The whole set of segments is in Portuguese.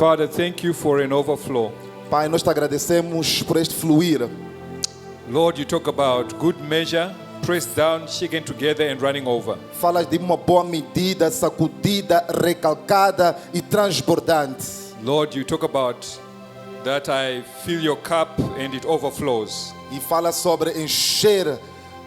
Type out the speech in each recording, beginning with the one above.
Father, thank you for an overflow. Pai, nós te agradecemos por este fluir. Lord, you talk about good measure, pressed down, shaken together and running over. Falas de uma boa medida, sacudida, recalcada e transbordante. Lord, you talk about that I fill your cup and it overflows. E fala sobre encher,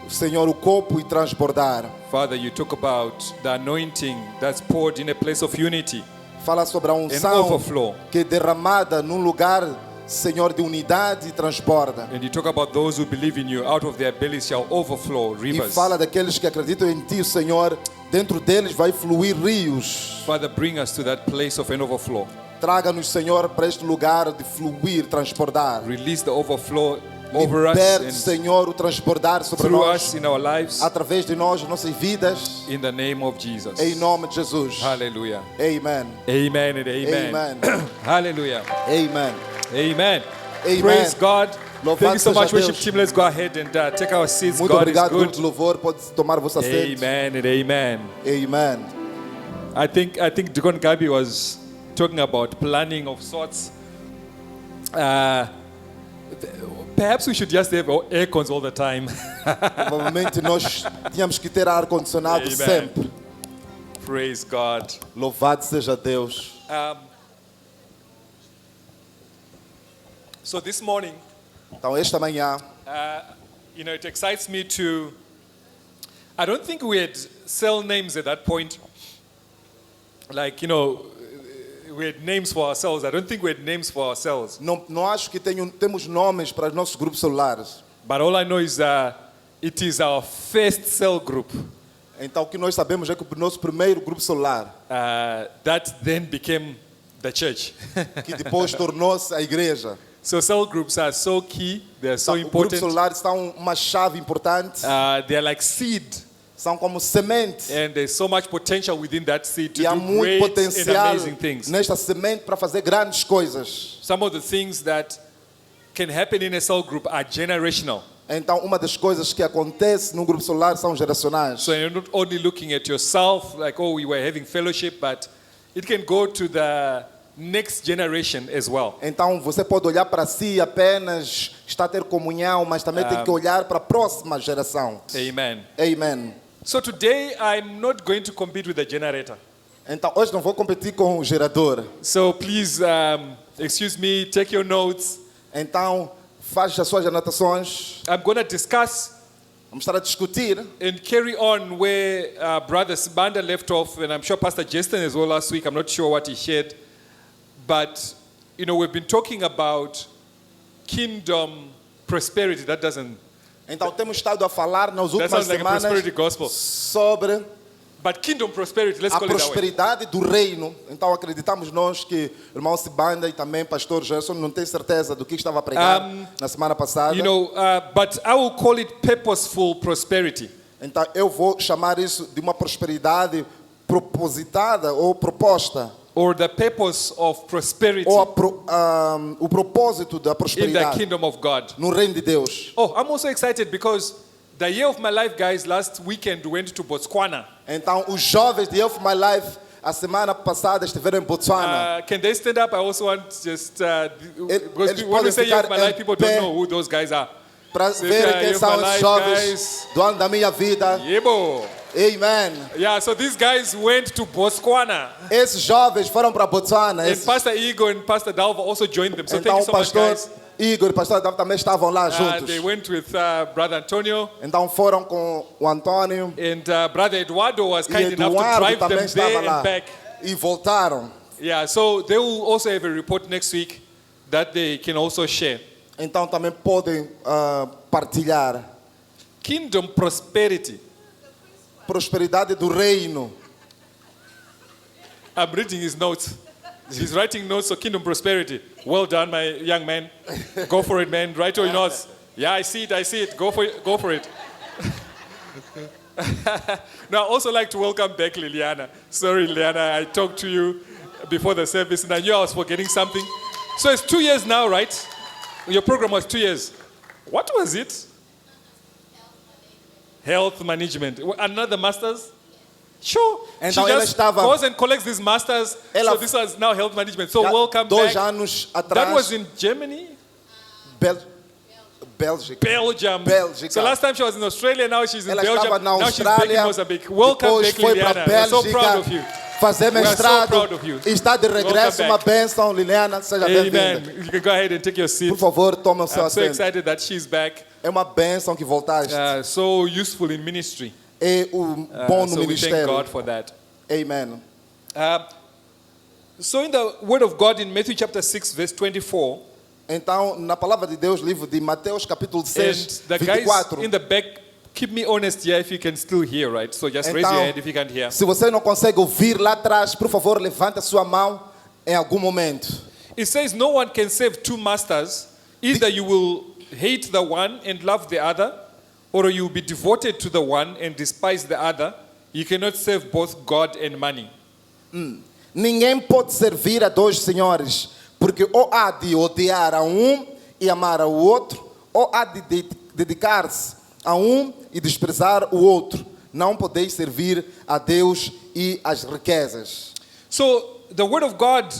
Senhor, o copo e transbordar. Father, you talk about the anointing that's poured in a place of unity Fala sobre a and unção overflow. que é derramada num lugar, Senhor, de unidade e transborda. And you talk about those who believe in you, out of their bellies shall overflow E rivers. fala daqueles que acreditam em Ti, Senhor, dentro deles vai fluir rios. Father, bring us to that place of an overflow. Traga-nos, Senhor, para este lugar de fluir, transbordar. Release the overflow over us Liberte, and Senhor, o transbordar sobre through nós, us in our lives. através de nós, nossas vidas, In the name of Jesus. em nome de Jesus. Hallelujah. Amen. Amen and amen. Amen. Hallelujah. Amen. Amen. Amen. Praise God. Louvado Thank you so seja much, worship Deus. team. Let's go ahead and take our seats. Muito God is obrigado, grupo good. de louvor. Pode tomar vossa assento. Amen and amen. Amen. I think Deacon Gabi was talking about planning of sorts. Perhaps we should just have air cons all the time. Provavelmente nós tínhamos que ter ar-condicionado Amen. sempre. Praise God. Louvado seja Deus. So this morning, Então, esta manhã, it excites me to. I don't think we had cell names at that point. Like, we had names for ourselves. I don't think we had names for ourselves. não acho que temos nomes para os nossos grupos celulares. But all I know is it is our first cell group Então, o que nós sabemos é que o nosso primeiro grupo celular, that then became the church. que depois tornou-se a igreja. So cell groups are so key. They're so O grupo important. celular são uma chave importante. They're like seed. São como semente. And there's so much potential within that seed to E há do muito great and potencial amazing things. nesta semente para fazer grandes coisas. Some of the things that can happen in a cell group are generational. Então, uma das coisas que acontece no grupo celular são geracionais. So you're not only looking at yourself, like, oh, we were having fellowship, but it can go to the next generation as well. Então, você pode olhar para si apenas, está a ter comunhão, mas também tem que olhar para a próxima geração. Amen. Amen. So today, I'm not going to compete with the generator. Então, hoje não vou competir com o gerador. So please, excuse me, take your notes. Então, faz as suas anotações. I'm going to discuss Vamos estar a discutir and carry on where Brother Sibanda left off, and I'm sure Pastor Justin as well last week. I'm not sure what he shared. But, we've been talking about kingdom prosperity. That doesn't... Então, temos estado a falar nas That últimas sounds like a semanas prosperity gospel. sobre But kingdom prosperity, let's a call it that way. prosperidade do reino. Então, acreditamos nós que o irmão Sibanda e também pastor Gerson não tem certeza do que estava a pregar na semana passada. But I will call it purposeful prosperity. Então, eu vou chamar isso de uma prosperidade propositada ou proposta. Or the purpose of prosperity Ou o propósito da in the prosperidade kingdom of God. no reino de Deus. Oh, I'm also excited because the year of my life, guys, last weekend went to Botswana. Então, os jovens de Youth My Life, a semana passada, estiveram em Botswana. Can they stand up? I also want just... because eles when we podem say year of ficar my em life, people pé. don't know who those guys are. Para So verem if quem Youth são My esses Life, jovens guys. do ano da minha vida. Yebo. Amen. Yeah, so these guys went to Botswana. Esses jovens foram para Botswana. And Pastor Igor and Pastor Dalva also joined them. So Então, thank you o so much, pastor guys. Igor e o pastor Davi também estavam lá juntos. They went with Brother Antonio. Então, foram com o Antônio. And Brother Eduardo was E kind enough to Eduardo drive também them estava there lá. and back. E voltaram. Yeah, so they will also have a report next week that they can also share. Então, também podem partilhar. Kingdom prosperity. Prosperidade do reino. I'm reading his notes. He's writing notes for kingdom prosperity. Well done, my young man. Go for it, man. Write your notes. Yeah, I see it. Go for it. Now, I also like to welcome back Liliana. Sorry, Liliana, I talked to you before the service and I knew I was forgetting something. So it's 2 years now, right? Your program was 2 years. What was it? Health management. Another master's? Sure. Então she ela just estava- goes and collects these masters. Ela- So this was now health management. So Já welcome 2 back. anos That atrás, was in Germany, Bélgica. Belgium. Bélgica. So last time she was in Australia, now she's in Ela Belgium. estava na Now she's back in Austrália, Mozambique. Welcome depois back, foi para Liliana. We're so proud Bélgica of you. fazer We are so mestrado proud of you. e está de regresso. Welcome Uma back. bênção, Liliana, seja bem-vinda. Amen. You can go ahead and take your seat. Por favor, tome o seu I'm so assento. excited that she's back. É uma bênção que voltaste. So useful in ministry. É bom no So we thank ministério. God for that. Amen. So in the Word of God in Matthew chapter 6, verse 24, Então, na palavra de Deus, livro de Mateus, capítulo and 6, the guys 24. in the back, keep me honest here if you can still hear, right? So just raise your Então, hand if you can't hear. se você não consegue ouvir lá atrás, por favor, levante a sua mão em algum momento. It says, no one can serve two masters. Either you will hate the one and love the other, or you will be devoted to the one and despise the other. You cannot serve both God and money. Ninguém pode servir a dois senhores, porque ou há de odiar a um e amar ao outro, ou há de dedicar-se a um e desprezar o outro. Não podeis servir a Deus e às riquezas. So the Word of God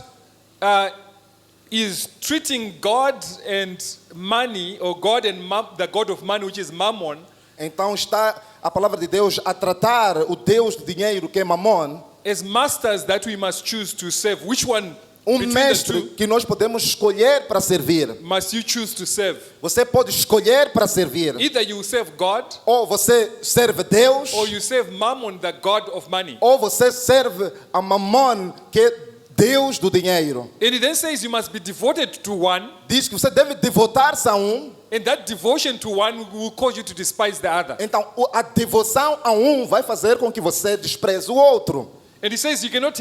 is treating God and money, or God and the God of money, which is Mammon, Então está a palavra de Deus a tratar o Deus do dinheiro, que é Mamon, as masters that we must choose to serve. Which one between the mestre two que nós podemos escolher para servir. must you choose to serve? Você pode escolher para servir. Either you serve God, Ou você serve Deus, or you serve Mammon, the God of money. ou você serve a Mamon, que é Deus do dinheiro. And it then says you must be devoted to one, Diz que você deve devotar-se a um. and that devotion to one will cause you to despise the other. Então, a devoção a um vai fazer com que você despreze o outro. And he says you cannot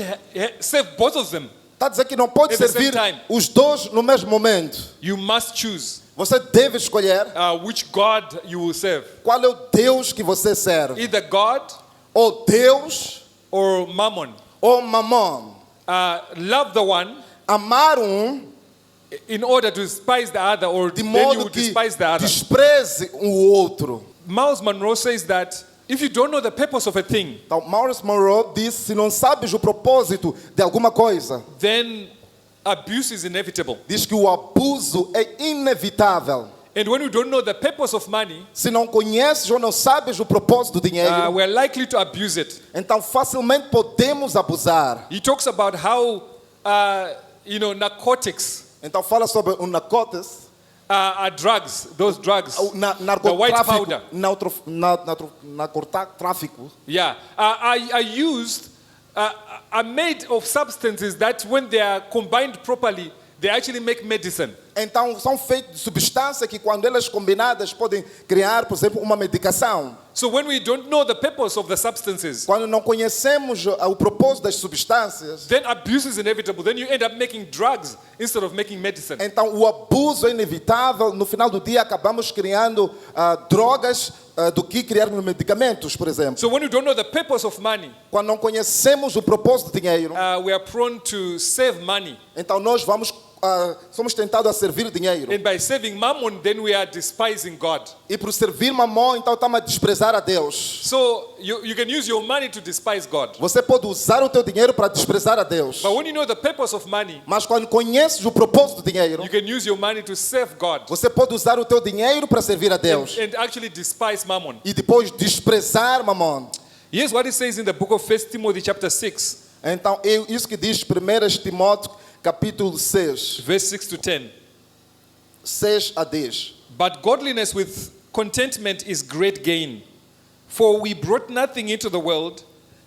serve both of them. Está a dizer que não pode At the same servir time. os dois no mesmo momento. You must choose Você deve escolher which God you will serve. qual é o Deus que você serve. Either God Ou Deus or Mammon. ou Mamon. Love the one Amar um in order to despise the other, or de then you modo will que despise the other. despreze o outro. Miles Monroe says that if you don't know the purpose of a thing, Então, Maurice Monroe diz: se não sabes o propósito de alguma coisa, then abuse is inevitable. diz que o abuso é inevitável. And when you don't know the purpose of money, Se não conheces ou não sabes o propósito do dinheiro, we're likely to abuse it. então facilmente podemos abusar. He talks about how, narcotics Então fala sobre o narcóticos, are drugs, those drugs, o the white powder, narcotráfico, yeah, are used, are made of substances that when they are combined properly, they actually make medicine. então são feitos de substâncias que quando elas combinadas podem criar, por exemplo, uma medicação. So when we don't know the purpose of the substances, Quando não conhecemos o propósito das substâncias, then abuse is inevitable. Then you end up making drugs instead of making medicine. então o abuso é inevitável. No final do dia acabamos criando drogas do que criarmos medicamentos, por exemplo. So when you don't know the purpose of money, Quando não conhecemos o propósito do dinheiro, we are prone to save money. então nós somos tentados a servir o dinheiro. And by saving mammon, then we are despising God. E por servir mamão, então estamos a desprezar a Deus. So you can use your money to despise God. Você pode usar o teu dinheiro para desprezar a Deus. But when you know the purpose of money, Mas quando conheces o propósito do dinheiro, you can use your money to serve God você pode usar o teu dinheiro para servir a Deus. and actually despise mammon. E depois desprezar mamão. Here's what it says in the book of 1 Timothy chapter 6, Então, isso que diz 1 Timóteo, capítulo 6, verse 6 to 10. 6 a 10. But godliness with contentment is great gain. For we brought nothing into the world,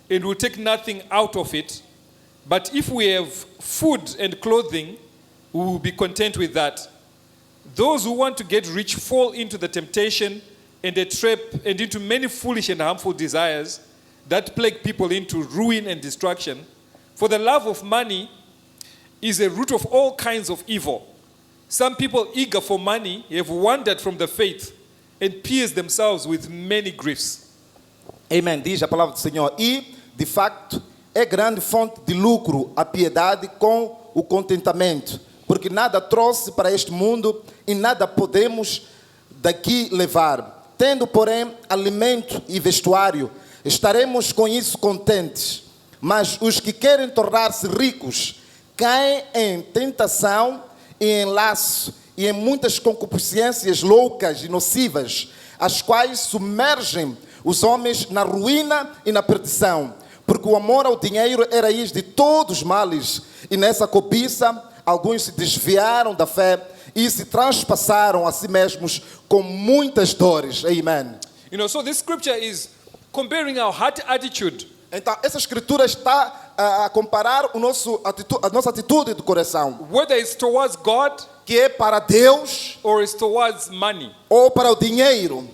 and will take nothing out of it. But if we have food and clothing, we will be content with that. Those who want to get rich fall into the temptation and a trap and into many foolish and harmful desires that plague people into ruin and destruction. For the love of money is a root of all kinds of evil. Some people eager for money have wandered from the faith and pierced themselves with many griefs. Amém. Diz a palavra do Senhor. E, de facto, é grande fonte de lucro a piedade com o contentamento. Porque nada trouxe para este mundo e nada podemos daqui levar. Tendo, porém, alimento e vestuário, estaremos com isso contentes. Mas os que querem tornar-se ricos caem em tentação e em laço e em muitas concupiscências loucas e nocivas, as quais submergem os homens na ruína e na perdição. Porque o amor ao dinheiro é raiz de todos os males, e nessa cobiça alguns se desviaram da fé e se transpassaram a si mesmos com muitas dores. Amen. You know, so this scripture is comparing our heart attitude Então, essa escritura está a comparar a nossa atitude do coração, whether it's towards God que é para Deus or it's towards money. ou para o dinheiro.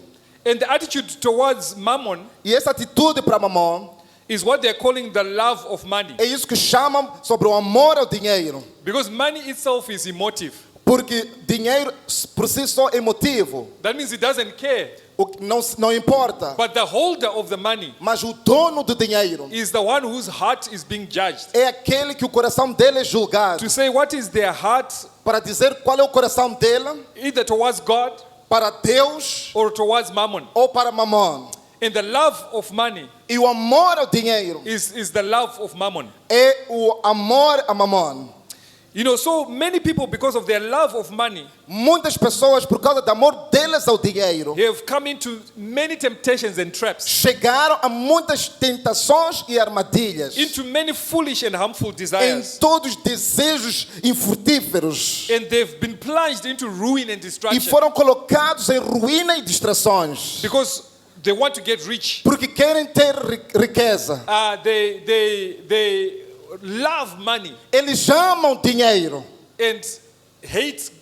And the attitude towards mammon E essa atitude para mamão is what they're calling the love of money. é isso que chamam sobre o amor ao dinheiro. Because money itself is emotive. Porque dinheiro por si só é emotivo, That means it doesn't care. o que não importa. But the holder of the money Mas o dono do dinheiro is the one whose heart is being judged. é aquele que o coração dele é julgado. To say what is their heart, Para dizer qual é o coração dele, either towards God para Deus or towards mammon. ou para mamão. And the love of money E o amor ao dinheiro is the love of mammon. é o amor a mamão. You know, so many people, because of their love of money, Muitas pessoas, por causa do amor deles ao dinheiro, have come into many temptations and traps, chegaram a muitas tentações e armadilhas, into many foolish and harmful em desires. todos os desejos infrutíferos, And they've been plunged into ruin and e destruction foram colocados em ruína e distrações, because they want to get rich. porque querem ter riqueza. They love money Eles amam dinheiro, and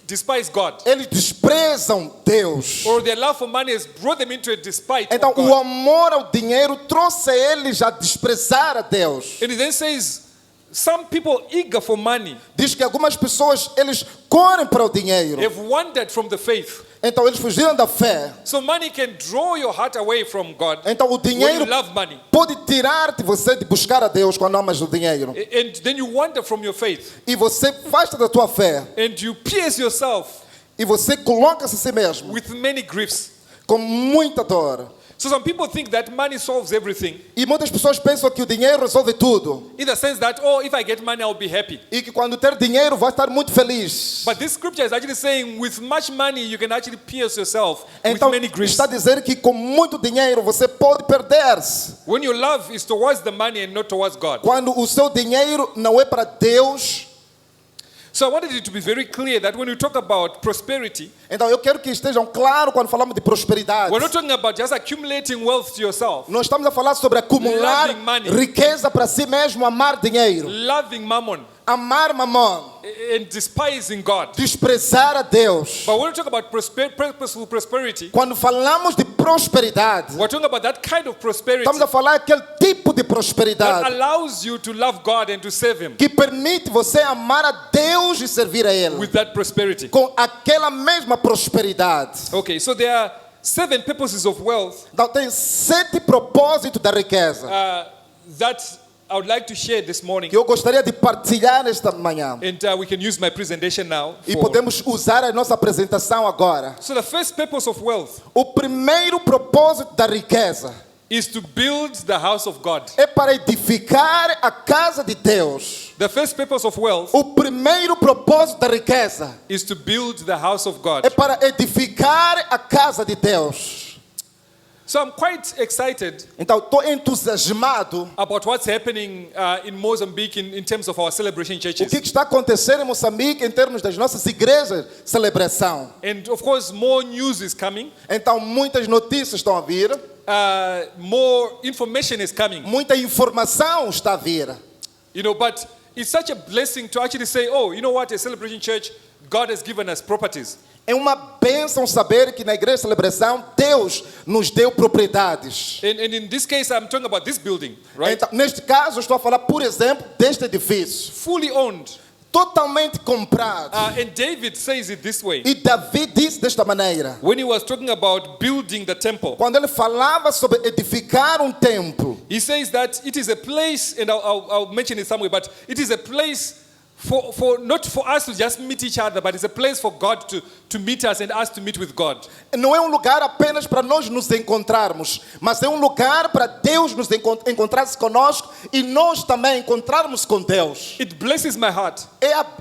despise God. eles desprezam Deus. Or their love for money has brought them into a despite of Então, o God. amor ao dinheiro trouxe eles a desprezar a Deus. And he then says, some people eager for money Diz que algumas pessoas, eles correm para o dinheiro. have wandered from the faith. Então, eles fugiram da fé. So money can draw your heart away from God Então, o when you dinheiro love money. pode tirar-te você de buscar a Deus quando amas o dinheiro. And then you wander from your faith. E você afasta da tua fé. And you pierce yourself E você coloca-se a si mesmo with many griefs. com muita dor. So some people think that money solves everything. E muitas pessoas pensam que o dinheiro resolve tudo. In the sense that, oh, if I get money, I'll be happy. E que quando ter dinheiro vai estar muito feliz. But this scripture is actually saying with much money, you can actually pierce yourself Então, with many griefs. está a dizer que com muito dinheiro você pode perder-se. When your love is towards the money and not towards God. Quando o seu dinheiro não é para Deus. So I wanted it to be very clear that when we talk about prosperity, Então eu quero que estejam claros quando falamos de prosperidade. we're not talking about just accumulating wealth to yourself, Nós estamos a falar sobre acumular Loving money. riqueza para si mesmo, amar dinheiro, loving mammon, amar mamão, and despising God. desprezar a Deus. But when we talk about purposeful prosperity, Quando falamos de prosperidade, we're talking about that kind of prosperity estamos a falar aquele tipo de that prosperidade allows you to love God and to serve Him que permite você amar a Deus e servir a Ele with that prosperity. com aquela mesma prosperidade. Okay, so there are 7 purposes of wealth Então tem 7 propósitos da riqueza that I would like to share this morning. que eu gostaria de partilhar esta manhã. And we can use my presentation now. E podemos usar a nossa apresentação agora. So the first purpose of wealth O primeiro propósito da riqueza is to build the house of God. é para edificar a casa de Deus. The first purpose of wealth O primeiro propósito da riqueza is to build the house of God. é para edificar a casa de Deus. So I'm quite excited Então estou entusiasmado about what's happening in Mozambique in terms of our celebration o churches. que está acontecendo em Moçambique em termos das nossas igrejas celebração. And of course, more news is coming. Então muitas notícias estão a vir, More information is coming. muita informação está a vir. You know, but it's such a blessing to actually say, oh, you know what, a celebration church, God has given us properties. É uma bênção saber que na igreja de celebração Deus nos deu propriedades. And in this case, I'm talking about this building, right? Então, neste caso, eu estou a falar, por exemplo, deste edifício, Fully owned. totalmente comprado. And David says it this way. E Davi disse desta maneira, When he was talking about building the temple, quando ele falava sobre edificar um templo, he says that it is a place, and I'll mention it somewhere, but it is a place not for us to just meet each other, but it's a place for God to meet us and us to meet with God. Não é um lugar apenas para nós nos encontrarmos, mas é um lugar para Deus nos encontrar-se conosco e nós também encontrarmos com Deus. It blesses my heart.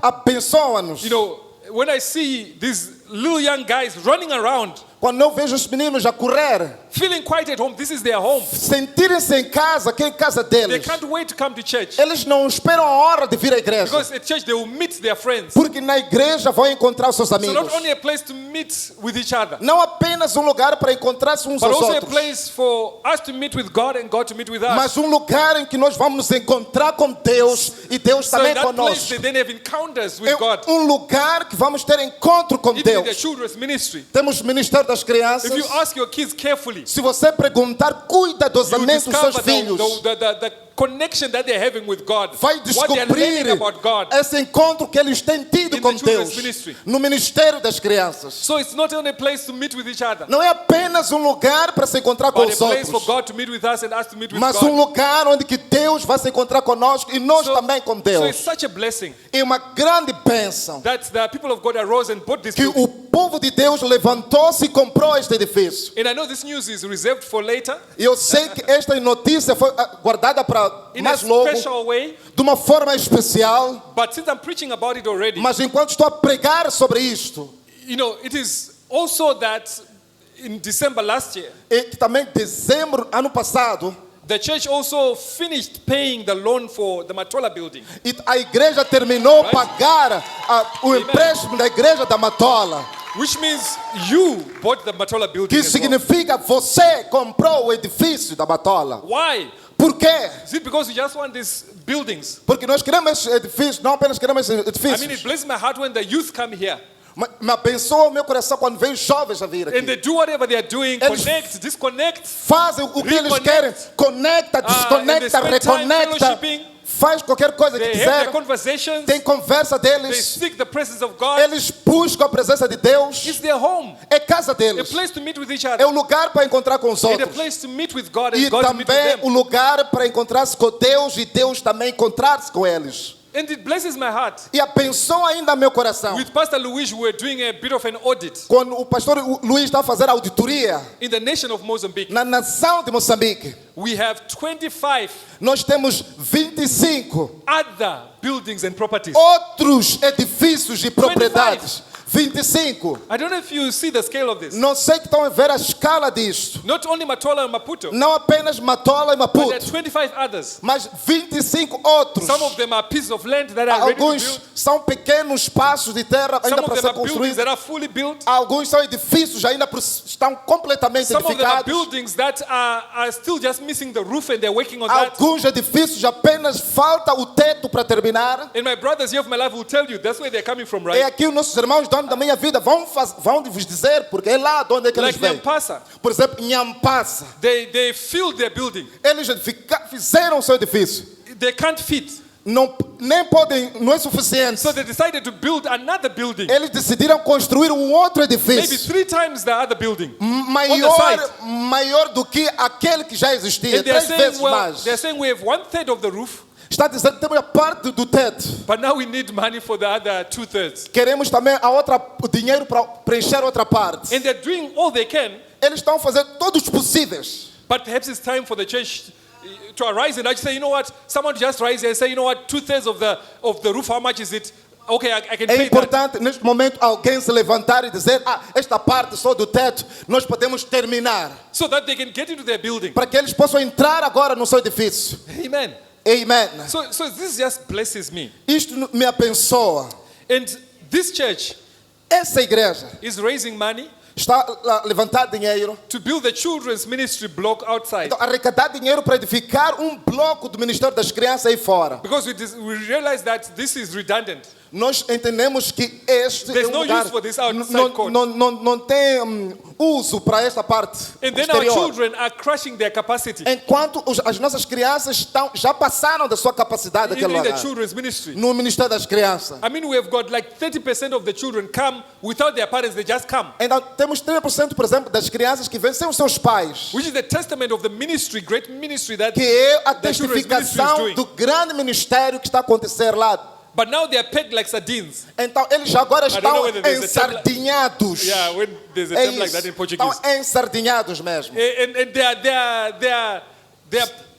Abençoa-nos. You know, when I see these little young guys running around, Quando eu vejo os meninos a correr, feeling quite at home, this is their home. sentirem-se em casa, que é a casa They deles. can't wait to come to church. Eles não esperam a hora de vir à igreja, Because at church they will meet their friends. porque na igreja vão encontrar os seus So amigos. not only a place to meet with each other, Não apenas um lugar para encontrar-se uns but aos also a outros, place for us to meet with God and God to meet with us. mas um lugar em que nós vamos nos encontrar com Deus e Deus So também in that place conosco. they then have encounters with É God. um lugar que vamos ter encontro com Even in the Deus. children's ministry. Temos o Ministério das Crianças. If you ask your kids carefully, Se você perguntar, you will cuidadosamente dos seus discover filhos, the connection that they're having with God. vai What they're learning descobrir about God. esse encontro que eles têm tido In com the children's Deus ministry. no Ministério das Crianças. So it's not only a place to meet with each other, Não é apenas um lugar para se encontrar com but a os place for outros, God to meet with us and us to meet with mas um God. lugar onde que Deus vai se encontrar conosco e nós também com So Deus. it's such a blessing É uma grande bênção that the people of God arose and bought this que building. o povo de Deus levantou-se e comprou este edifício. And I know this news is reserved for later E eu sei que esta notícia foi guardada para in a mais logo, special way, de uma forma especial. but since I'm preaching about it already, Mas enquanto estou a pregar sobre isto, you know, it is also that in December last year, e que também em dezembro, ano passado, the church also finished paying the loan for the Matola building. e a igreja terminou Right. pagar o empréstimo da igreja da Matola. Which means you bought the Matola building Que as well. significa você comprou o edifício da Matola. Why? Por quê? Is it because you just want these buildings? Porque nós queremos esses edifícios, não apenas queremos esses I mean, it edifícios. blesses my heart when the youth come here Me abençoa o meu coração quando vem os jovens a vir and aqui. they do whatever they are doing, Eles- connect, disconnect, Fazem o que eles Reconnect. querem. Conecta, and they desconecta, spend time reconecta. fellowshipping. Faz qualquer coisa que They have their quiser. conversations, Tem conversa they deles. seek the presence of God. Eles buscam a presença de Deus. It's their home, É casa a deles. place to meet with each É other, um lugar para encontrar com os and a outros. place to meet with God E and God to meet with também them. um lugar para encontrar-se com Deus e Deus também encontrar-se com eles. And it blesses my heart. E abençoa ainda meu coração. With Pastor Luis, we were doing a bit of an audit Quando o pastor Luís está a fazer a auditoria in the nation of Mozambique. na nação de Moçambique, We have 25 nós temos 25 other buildings and properties. outros edifícios e propriedades. 25. I don't know if you see the scale of this. Não sei que estão a ver a escala disto. Not only Matola and Maputo, Não apenas Matola e but there are Maputo, 25 others. mas 25 outros. Some of them are pieces of land that are ready to Alguns build. são pequenos espaços de terra Some ainda of para them ser are buildings construídos. that are fully built. Alguns são edifícios ainda estão completamente Some of them are edificados. buildings that are still just missing the roof and they're working on that. Alguns edifícios apenas falta o teto para terminar. And my brothers here of my life will tell you that's where they're coming from, É right? aqui os nossos irmãos, donos da minha vida, vão vos dizer, porque é lá de onde é que eles Like vêm. Nyampasa, Por exemplo, em Nhampassa, they filled their building. eles fizeram o seu edifício. They can't fit. Nem podem, não é suficiente. So they decided to build another building, Eles decidiram construir um outro maybe edifício 3 times the other building. maior do que aquele que já existia, And they're 3 saying, vezes well, mais. they're saying we have 1/3 of the roof, Está dizendo que temos a parte do teto. but now we need money for the other 2/3. Queremos também o dinheiro para preencher outra parte. And they're doing all they can, Eles estão fazendo todos os possíveis. but perhaps it's time for the church to arise and actually say, you know what, someone just rise and say, you know what, 2/3 of the roof, how much is it? Okay, I can É pay that. importante neste momento alguém se levantar e dizer: esta parte só do teto nós podemos terminar, So that they can get into their building. para que eles possam entrar agora no seu edifício. Amen. Amen. So this just blesses me. Isto me abençoa. And this church Essa igreja is raising money está a levantar dinheiro, to build the children's ministry block outside. então, arrecadar dinheiro para edificar um bloco do Ministério das Crianças aí fora. Because we realize that this is redundant. Nós entendemos que este There's é no lugar, use for this outside não, court. não tem uso para esta parte And then our exterior. children are crushing their capacity Enquanto as nossas crianças já passaram da sua capacidade daquele in the lugar, children's ministry. no Ministério das Crianças. I mean, we have got like 30% of the children come without their parents, they just come. Então, temos 30%, por exemplo, das crianças que vêm sem os seus pais, Which is the testament of the ministry, great ministry that que é a the children's ministry is testificação doing. do grande ministério que está a acontecer lá But now they are pegged like sardines. Então eles agora don't know estão whether there's a term ensardinhados. Yeah, when there's a É term like that isso. in Portuguese. Estão ensardinhados mesmo. And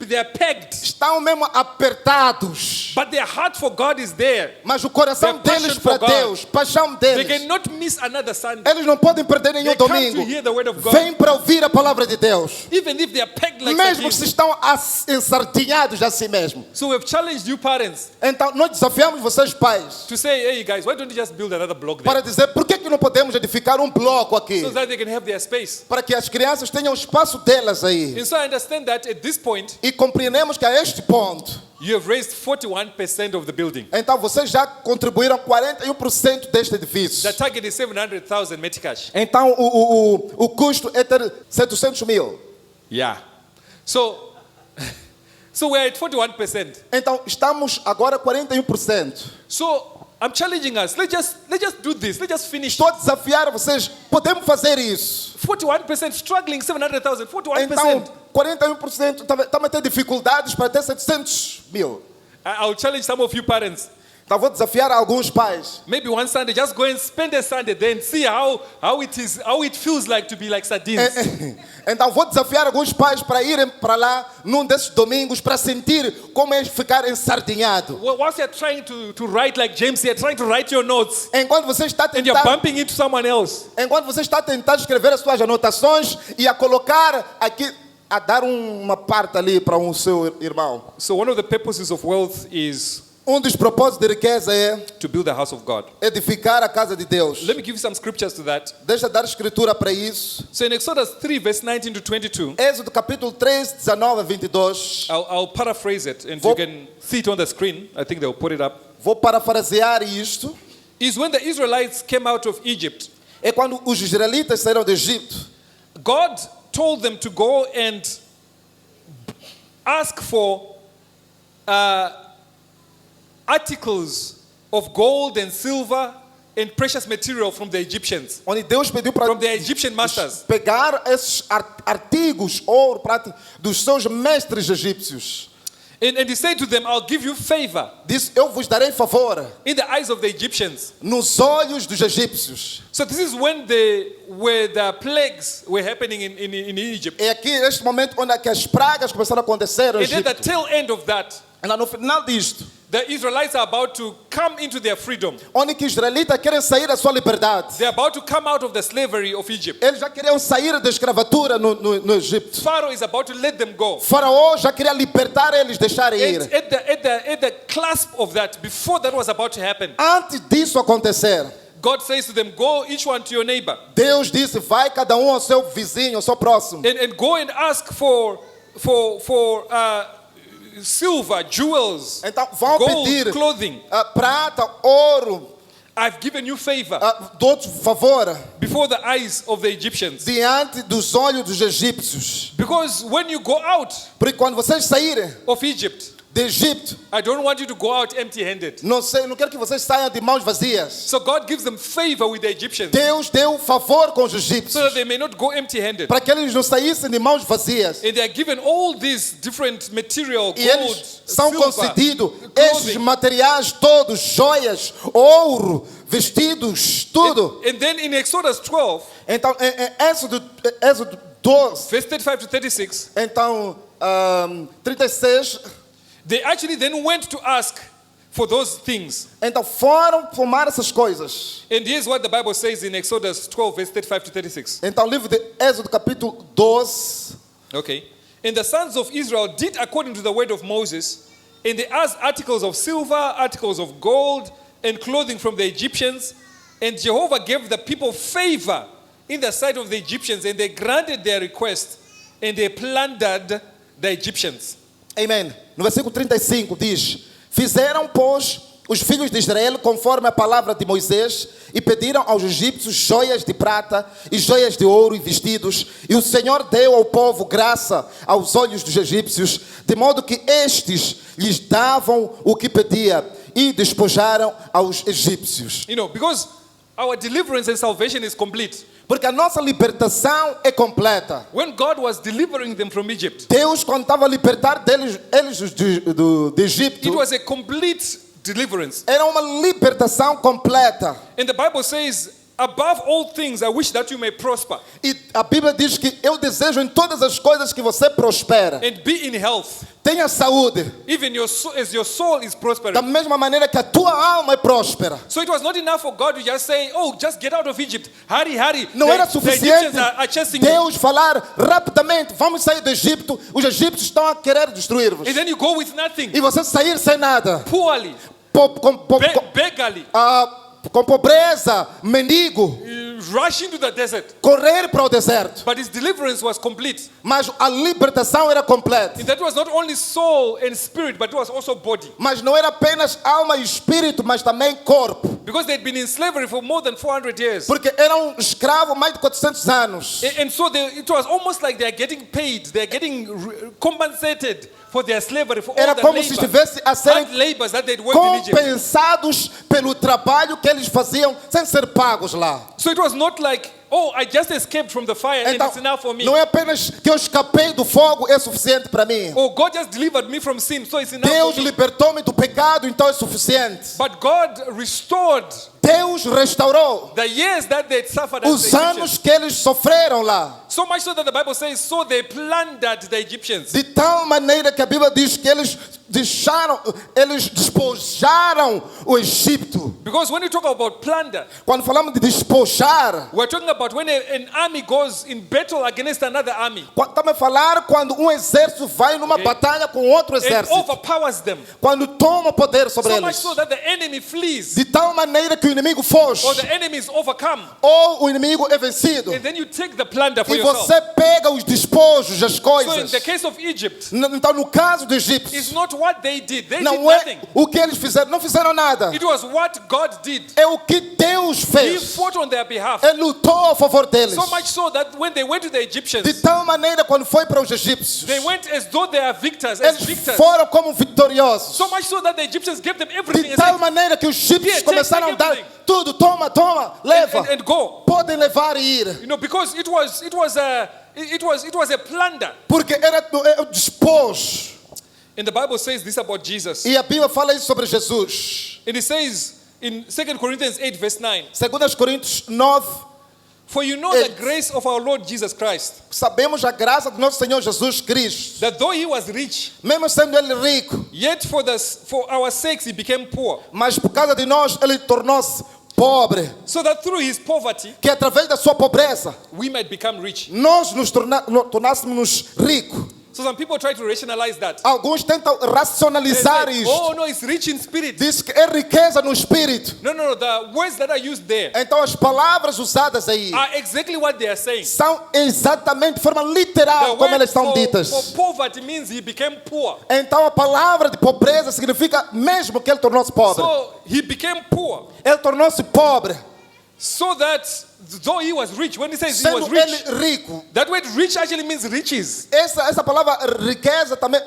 they are pegged. Estão mesmo apertados. But their heart for God is there. Mas o coração Their deles passion para for God. Deus, paixão They deles. cannot miss another Sunday. Eles não podem perder nenhum They come to domingo. hear the word of God. Vêm para ouvir a palavra de Deus. Even if they are pegged like Mesmo que se sardines. estão ensardinhados a si mesmo. So we've challenged you parents Então nós desafiamos vocês pais to say, hey guys, why don't you just build another block there? para dizer por que não podemos edificar um bloco aqui? So that they can have their space. Para que as crianças tenham espaço delas aí. And so I understand that at this point, E compreendemos que a este ponto, you have raised 41% of the building. então vocês já contribuíram 41% deste edifício. The target is 700,000 Metcash. Então o custo é ter 700 mil. Yeah. So we're at 41%. Então estamos agora 41%. So I'm challenging us. Let's just do this. Let's just finish. Estou a desafiar vocês, podemos fazer isso. 41% struggling, 700,000. 41%. Então 41% estamos a ter dificuldades para ter 700 mil. I'll challenge some of you parents. Então vou desafiar alguns pais. Maybe one Sunday, just go and spend a Sunday there and see how it feels like to be like sardines. Então vou desafiar alguns pais para irem para lá num desses domingos para sentir como é ficar ensardinhado. Well, whilst you're trying to write like James, you're trying to write your notes Enquanto você está and you're tentando, bumping into someone else. enquanto você está tentando escrever as suas anotações e a colocar aqui, a dar uma parte ali para um seu irmão. So one of the purposes of wealth is Dos propósitos de riqueza é to build the house of God. edificar a casa de Deus. Let me give you some scriptures to that. Deixa eu dar escritura para isso. So in Exodus 3, verse 19 to 22, Êxodo capítulo 3, 19 a 22. I'll paraphrase it and Vou- you can see it on the screen. I think they'll put it up. Vou parafrasear isto. Is when the Israelites came out of Egypt, É quando os israelitas saíram do Egito. God told them to go and ask for articles of gold and silver and precious material from the Egyptians, Onde Deus pediu para from the Egyptian masters. pegar esses artigos, ouro, prata, dos seus mestres egípcios. And he said to them, I'll give you favor Disse, eu vos darei favor in the eyes of the Egyptians. nos olhos dos egípcios. So this is when the plagues were happening in Egypt. É aqui, neste momento, onde é que as pragas começaram a acontecer no And at the Egito. tail end of that, E lá no final disto, the Israelites are about to come into their freedom. onde que os israelitas querem sair da sua liberdade. They're about to come out of the slavery of Egypt. Eles já queriam sair da escravatura no Egito. Pharaoh is about to let them go. Faraó já queria libertar eles, deixar And ir. at the clasp of that, before that was about to happen, Antes disso acontecer, God says to them, go each one to your neighbor Deus disse, vai cada um ao seu vizinho, ao seu próximo. and go and ask for silver, jewels, Então vão gold, pedir clothing. prata, ouro, I've given you favor dou-te favor before the eyes of the Egyptians. diante dos olhos dos egípcios. Because when you go out Porque quando vocês saírem of Egypt, de Egito, I don't want you to go out empty-handed. não quero que vocês saiam de mãos vazias. So God gives them favor with the Egyptians Deus deu favor com os so egípcios that they may not go empty-handed. para que eles não saíssem de mãos vazias. And they are given all these different material, E gold, eles são silver, concedidos esses clothing. materiais todos, joias, ouro, vestidos, tudo. And then in Exodus 12, Então, Êxodo 12, verse 35 to 36, então 36, they actually then went to ask for those things. então foram tomar essas coisas. And here's what the Bible says in Exodus 12, verse 35 to 36. Então, livro de Êxodo capítulo 12. Okay. And the sons of Israel did according to the word of Moses, and they asked articles of silver, articles of gold, and clothing from the Egyptians. And Jehovah gave the people favor in the sight of the Egyptians, and they granted their request, and they plundered the Egyptians. Amém. No versículo 35 diz: fizeram, pois, os filhos de Israel conforme a palavra de Moisés e pediram aos egípcios joias de prata e joias de ouro e vestidos. E o Senhor deu ao povo graça aos olhos dos egípcios, de modo que estes lhes davam o que pedia e despojaram aos egípcios. You know, because our deliverance and salvation is complete. Porque a nossa libertação é completa. When God was delivering them from Egypt, Deus, quando estava a libertar eles de it Egito, was a complete deliverance. Era uma libertação completa. And the Bible says, above all things, I wish that you may prosper E a Bíblia diz que eu desejo em todas as coisas que você prospera. and be in health, Tenha saúde. even as your soul is prospering. Da mesma maneira que a tua alma é próspera. So it was not enough for God to just say, oh, just get out of Egypt. Hurry, hurry. Não era The suficiente Egyptians are chasing you. Deus falar rapidamente, vamos sair do Egito, os egípcios estão a querer destruir-vos. And then you go with nothing. E você sair sem nada, Poorly, beggarly, com pobreza, mendigo, rush into the desert. correr para o deserto. But his deliverance was complete. Mas a libertação era completa. And that was not only soul and spirit, but it was also body. Mas não era apenas alma e espírito, mas também corpo. Because they'd been in slavery for more than 400 years. Porque eram escravos mais de 400 anos. And so it was almost like they're getting paid, they're getting compensated for their slavery, for all Era the como se labor, estivesse a serem hard labors that they'd worked in Egypt. compensados pelo trabalho que eles faziam sem ser pagos lá. So it was not like, oh, I just escaped from the fire and Então, it's enough for me. não é apenas que eu escapei do fogo, é suficiente para mim. Oh, God just delivered me from sin, so it's enough Deus for me. libertou-me do pecado, então é suficiente. But God restored Deus restaurou the years that they'd suffered as the os Egyptians. anos que eles sofreram lá. So much so that the Bible says, so they plundered the Egyptians. De tal maneira que a Bíblia diz que eles despojaram o Egito. Because when you talk about plunder, Quando falamos de despojar, we're talking about when an army goes in battle against another army estamos a falar quando um exército vai numa batalha com outro and exército. overpowers them. Quando toma poder sobre So much eles. so that the enemy flees De tal maneira que o inimigo foge. or the enemy is overcome. Ou o inimigo é vencido. And then you take the plunder for E yourself. você pega os despojos, as So in coisas. the case of Egypt, Então, no caso do Egito, it's not what they did. They did não é nothing. o que eles fizeram. Não fizeram nada. It was what God did. É o que Deus He fez. fought on their behalf. Ele lutou a favor deles. So much so that when they went to the De Egyptians, tal maneira, quando foi para os egípcios, they went as though they are victors, as eles victors. foram como vitoriosos. So much so that the Egyptians gave them everything De and tal said, maneira que os egípcios Here, começaram a take dar everything. tudo. Toma, toma, leva. and go. Podem levar e ir. You know, because it was a plunder. Porque era o despojo. And the Bible says this about Jesus. E a Bíblia fala isso sobre Jesus. And it says in 2 Corinthians 8 verse 9, 2 Coríntios 9, for you know the grace of our Lord Jesus Christ, sabemos a graça do nosso Senhor Jesus Cristo. that though he was rich, Mesmo sendo ele rico, yet for our sakes he became poor, mas por causa de nós ele tornou-se pobre. so that through his poverty Que através da sua pobreza, we might become rich. nós nos tornássemos ricos. So some people try to rationalize that. Alguns tentam They racionalizar say, isto. oh no, it's rich in spirit. Diz que é riqueza no espírito. No, the words that are used there Então as palavras usadas aí are exactly what they are saying. são exatamente de forma The literal como word elas são for ditas. poverty means he became poor. Então a palavra de pobreza significa mesmo que ele tornou-se pobre. So he became poor. Ele tornou-se pobre. So that though he was rich, when he says he was Sendo rich, ele rico. that word rich actually means riches. Essa palavra riqueza também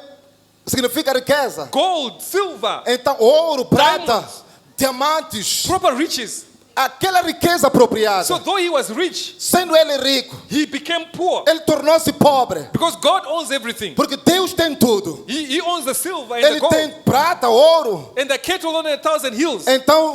significa riqueza. Gold, silver, Então ouro, prata, Diamonds. diamantes, proper riches. aquela riqueza apropriada. So though he was rich, Sendo ele rico, he became poor. ele tornou-se pobre. Because God owns everything. Porque Deus tem tudo. He owns the silver and the Ele gold. tem prata, ouro. And the cattle on 1,000 hills. Então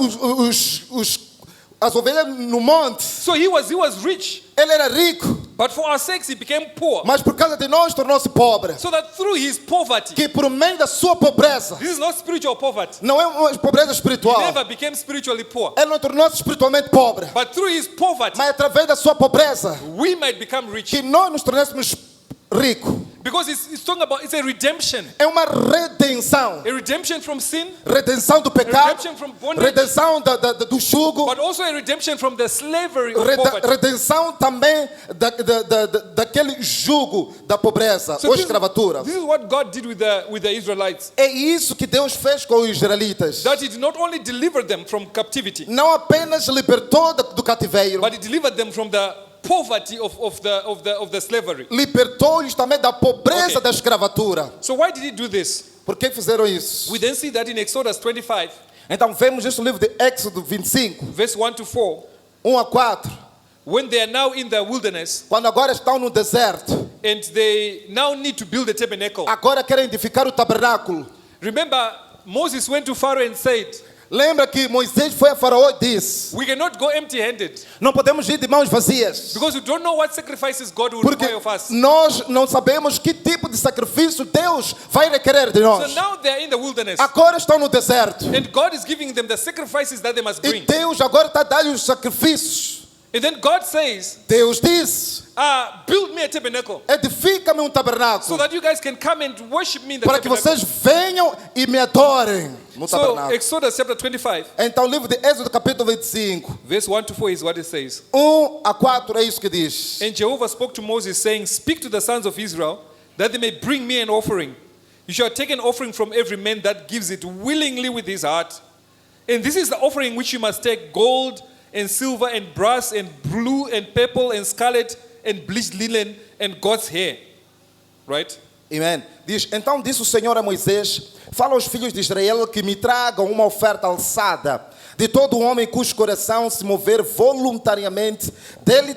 as ovelhas no monte, So he was rich. ele era rico. But for our sakes he became poor. Mas por causa de nós tornou-se pobre. So that through his poverty, Que por meio da sua pobreza, this is not spiritual poverty. não é uma pobreza He espiritual. never became spiritually poor. Ele não tornou-se espiritualmente pobre. But through his poverty, Mas através da sua pobreza, we might become rich. que nós nos tornássemos ricos. Because it's talking about, it's a redemption. É uma redenção. A redemption from sin, Redenção do pecado. redemption from bondage, Redenção do jugo. but also a redemption from the slavery of poverty. Redenção também daquele jugo da pobreza So ou this escravatura. is what God did with the Israelites. É isso que Deus fez com os israelitas. That He did not only deliver them from captivity, Não apenas libertou do cativeiro, but He delivered them from the poverty of the slavery. libertou-os também da pobreza Okay. da escravatura. So why did He do this? Por que fizeram isso? We then see that in Exodus 25, Então vemos isso no livro de Éxodo 25, verse 1 to 4, 1 a 4. when they are now in the wilderness Quando agora estão no deserto, and they now need to build a tabernacle. agora querem edificar o tabernáculo. Remember, Moses went to Pharaoh and said, Lembra que Moisés foi a Faraó e disse: we cannot go empty-handed não podemos ir de mãos vazias, because we don't know what sacrifices God will porque require of us. nós não sabemos que tipo de sacrifício Deus vai requerer de So nós. now they are in the wilderness, Agora estão no deserto and God is giving them the sacrifices that they must e bring. Deus agora está dando os sacrifícios. And then God says, Deus disse: build me a tabernacle edifica-me um so tabernáculo that you guys can come and worship me in the para que tabernacle. vocês venham e me adorem no So tabernáculo. Exodus chapter 25, Então, o livro de Êxodo, capítulo 25, verse 1 to 4 is what it says. a 4 é isso que diz. And Jehovah spoke to Moses, saying, speak to the sons of Israel, that they may bring me an offering. You shall take an offering from every man that gives it willingly with his heart. And this is the offering which you must take: gold and silver and brass and blue and purple and scarlet and bleached linen and goat's hair. Right? Amém. Diz: então disse o Senhor a Moisés: fala aos filhos de Israel que me tragam uma oferta alçada. De todo homem cujo coração se mover voluntariamente, dele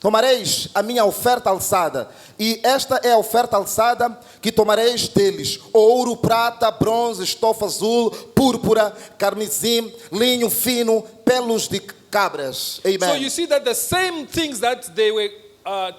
tomareis a minha oferta alçada. E esta é a oferta alçada que tomareis deles: ouro, prata, bronze, estofa azul, púrpura, carmesim, linho fino, pelos de cabras. Amen. So you see that the same things that they were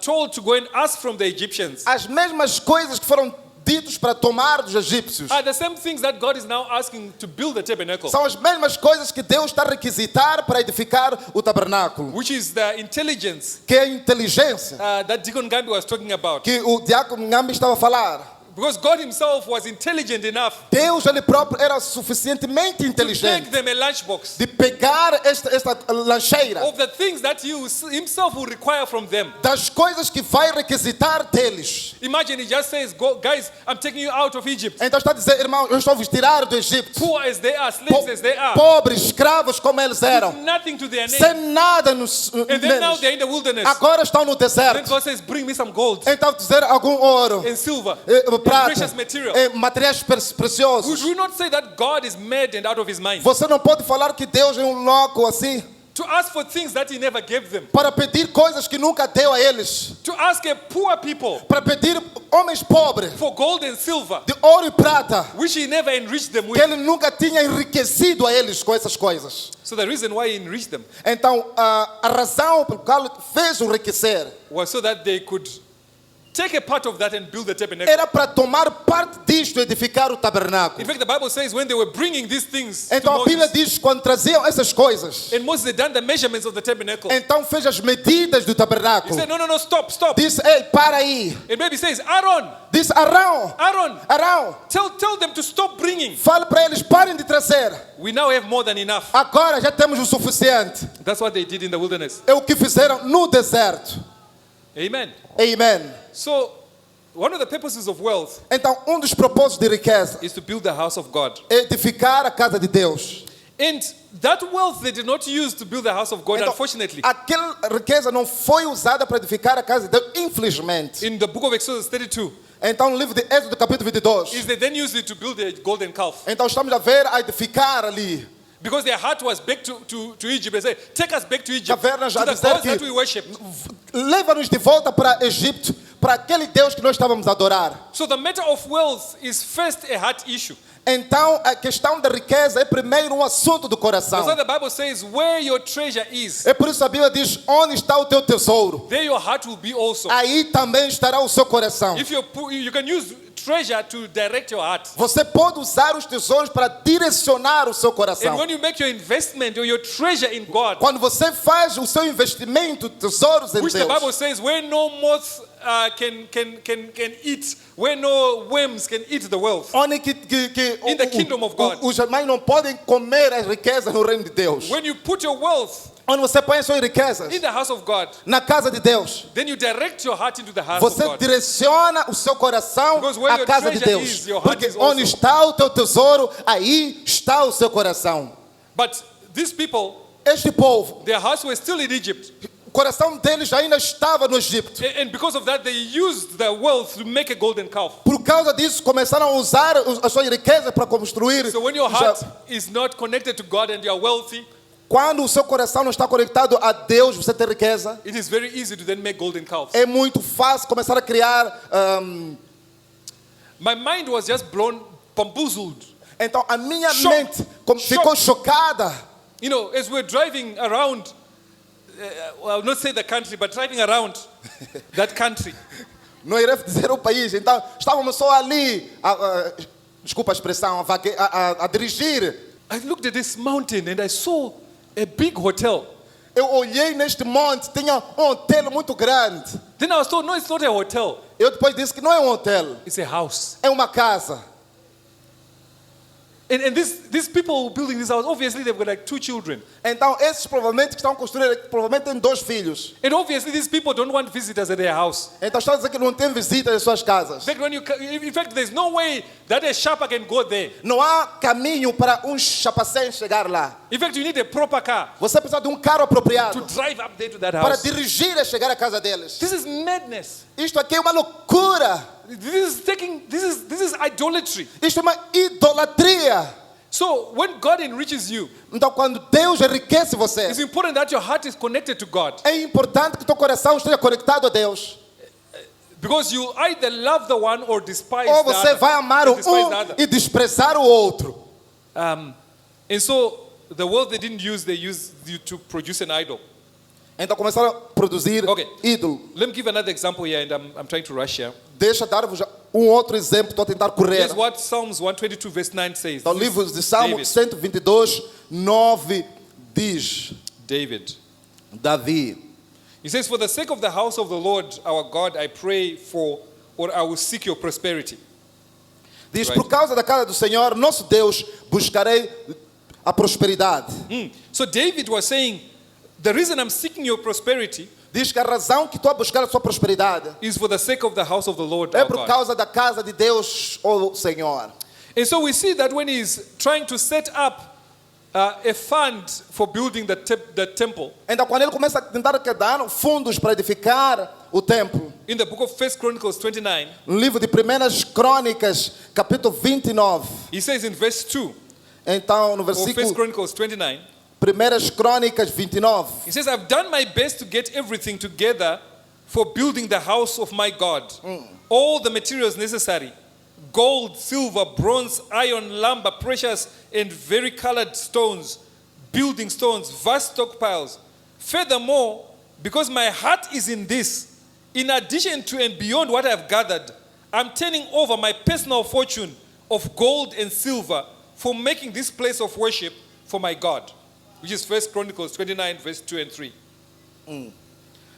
told to go and ask from the Egyptians As mesmas coisas que foram ditos para tomar dos egípcios are the same things that God is now asking to build the tabernacle, são as mesmas coisas que Deus está a requisitar para edificar o tabernáculo, which is the intelligence que é a inteligência that Deacon Gambi was talking about. que o diácono Ngambi estava a falar. Because God himself was intelligent enough Deus, ele próprio, era suficientemente to take inteligente them a lunchbox de pegar esta lancheira of the things that he himself will require from them. das coisas que vai requisitar deles. Imagine he just says, go, guys, I'm taking you out of Egypt. Então está a dizer: irmão, eu estou a vos tirar do Egito, Poor as they are, slaves as they are, pobres, escravos como eles eram, nothing to their name. sem nada nos And then now neles. they're in the wilderness. Agora estão no Then deserto. God says, bring me some gold Então dizer algum ouro, and silver and prata, precious material. materiais preciosos. Would we not say that God is mad and out of his mind Você não pode falar que Deus é um louco assim to ask for things that he never gave them? para pedir coisas que nunca deu a eles, To ask a poor people para pedir homens pobres for gold and silver, de ouro e prata which he never enriched them que with. ele nunca tinha enriquecido a eles com essas coisas. So the reason why he enriched them Então a razão pelo qual fez o enriquecer was so that they could take a part of that and build the tabernacle. era para tomar parte disto e edificar o tabernáculo. In fact, the Bible says when they were bringing these things Então to a Bíblia Moses, diz quando traziam essas coisas, and Moses had done the measurements of the tabernacle, então fez as medidas do he tabernáculo. said, no, stop. Disse: ei, para aí. And maybe says, Aaron, Disse: Arão, tell them to stop bringing. fale para eles, parem de trazer. We now have more than enough. Agora já temos o suficiente. That's what they did in the wilderness. É o que fizeram no deserto. Amen. Amen. So one of the purposes of wealth Então, dos propósitos de riqueza is to build the house of God. é edificar a casa de Deus. And that wealth they did not use to build the house of God, Então, unfortunately. aquela riqueza não foi usada para edificar a casa de Deus, infelizmente. In the book of Exodus 32, Então, no livro de Êxodo, capítulo 22, is they then used it to build a golden calf. então estamos a ver a edificar ali. Because their heart was back to Egypt. They say, take us back to Egypt, to Cavernas já the dizer gods que- that we worship. Leva-nos de volta para Egito, para aquele Deus que nós estávamos a adorar. So the matter of wealth is first a heart issue. Então, a questão da riqueza é primeiro um assunto do coração. That's why the Bible says, where your treasure is, É por isso a Bíblia diz: onde está o teu tesouro, there your heart will be also. aí também estará o seu coração. If you can use treasure to direct your heart. Você pode usar os tesouros para direcionar o seu And coração. when you make your investment or your treasure in God, Quando você faz o seu investimento, tesouros em which the Bible Deus, says, where no moth can eat, where no worms can eat the wealth. onde que In the kingdom of God. os animais não podem comer as riquezas no reino de Deus. When you put your wealth Onde você põe as suas riquezas, in the house of God, na casa de Deus, then you direct your heart into the house of você God. direciona o seu coração Because where à your casa de treasure Deus. is, your heart Porque is also. onde está o teu tesouro, aí está o seu coração. But these people, Este povo, their hearts were still in Egypt. o coração deles ainda estava no Egito. And because of that, they used the wealth to make a golden calf. Por causa disso, começaram a usar as suas riquezas para construir. So when your heart is not connected to God and you are wealthy, Quando o seu coração não está conectado a Deus, você tem riqueza, it is very easy to then make golden calves. é muito fácil começar a criar. My mind was just blown bamboozled. Então a minha Choque. mente ficou chocada. You know, as we're driving around, I'll not say the country, but driving around that country. Não irei dizer o país. Então estávamos só ali, desculpa a expressão, a dirigir. I looked at this mountain and I saw a big hotel. Eu olhei neste monte, tinha um hotel muito grande. Then I was told, no, it's not a hotel. Eu depois disse que não é um hotel, It's a house. é uma casa. And these people building this house, obviously they've got like 2 children. Então esses provavelmente que estão construindo, provavelmente têm 2 filhos. And obviously these people don't want visitors at their house. Então estão a dizer que não tem visitas às suas casas. In fact, there's no way that a shopper can go there. Não há caminho para um chapacém chegar lá. In fact, you need a proper car Você precisa de um carro to apropriado drive up there to that para house. dirigir e chegar à casa deles. This is madness. Isto aqui é uma loucura. This is idolatry. Isto é uma idolatria. So when God enriches you, Então quando Deus enriquece você, it's important that your heart is connected to God. é importante que teu coração esteja conectado a Deus. Because you either love the one or despise Ou the você other. vai amar Or um despise the other. e desprezar o outro. And so the world they didn't use, they used you to produce an idol. Então começaram a produzir Ok. ídolo. Let me give another example here, and I'm trying to rush here. Deixa dar-vos um outro exemplo, estou a tentar correr. Here's what Psalms 122 verse 9 says. Então, This livro is de Salmo David. 122, 9 diz, David. Davi, He says, for the sake of the house of the Lord our God, I pray for, or I will seek your prosperity. diz, Right. por causa da casa do Senhor, nosso Deus, buscarei a prosperidade. So David was saying, the reason I'm seeking your prosperity Diz que a razão que estou a buscar a sua prosperidade is for the sake of the house of the Lord é our por God. causa da casa de Deus, o Senhor. And so we see that when he's trying to set up a fund for building the temple, Então, quando ele começa a tentar dar fundos para edificar o templo, in the book of 1 Chronicles 29, no livro de 1 Crônicas, capítulo 29, he says in verse 2 então no of 1 versículo Chronicles 29, 1 Crônicas 29, he says, I've done my best to get everything together for building the house of my God. All the materials necessary, gold, silver, bronze, iron, lumber, precious and vari-colored stones, building stones, vast stockpiles. Furthermore, because my heart is in this, in addition to and beyond what I've gathered, I'm turning over my personal fortune of gold and silver for making this place of worship for my God. Which is 1 Chronicles 29, verse 2 and 3.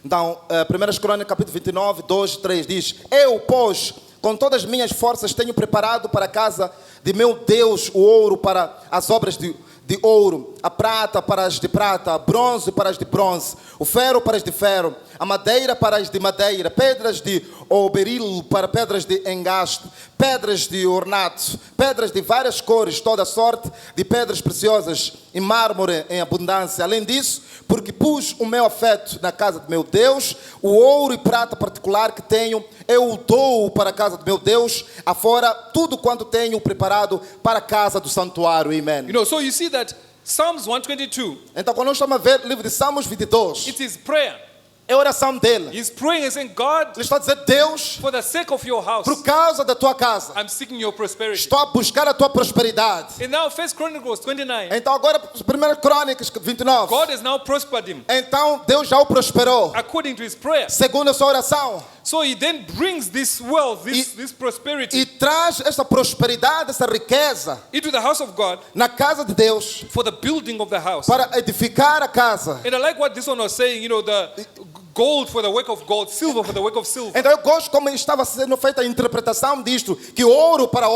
Então, 1 Crônicas, capítulo 29, 2, 3 diz: Eu, pois, com todas as minhas forças, tenho preparado para a casa de meu Deus o ouro para as obras de ouro, a prata para as de prata, a bronze para as de bronze, o ferro para as de ferro, a madeira para as de madeira, pedras de oberil para pedras de engaste, pedras de ornato, pedras de várias cores, toda sorte de pedras preciosas e mármore em abundância. Além disso, porque pus o meu afeto na casa de meu Deus, o ouro e prata particular que tenho, eu o dou para a casa de meu Deus, afora tudo quanto tenho preparado para a casa do santuário. Amém. You know, so you see that Psalms 122, Então, quando nós estamos a ver o livro de Salmos 22, it is prayer. é a oração dele. He's praying and saying, God, Ele está a dizer: Deus, for the sake of your house, por causa da tua casa, I'm seeking your prosperity. estou a buscar a tua prosperidade. And now 1 Chronicles 29, Então, agora, 1 Crônicas 29. God has now prospered him Então, Deus já o prosperou, according to his prayer. segundo a sua oração. So he then brings this wealth, this prosperity E traz essa prosperidade, essa riqueza into the house of God na casa de Deus, for the building of the house. para edificar a casa. And I like what this one was saying, you know, the gold for the work of gold, silver for the work of silver. Então eu gosto como estava sendo feita a interpretação disto, que ouro, para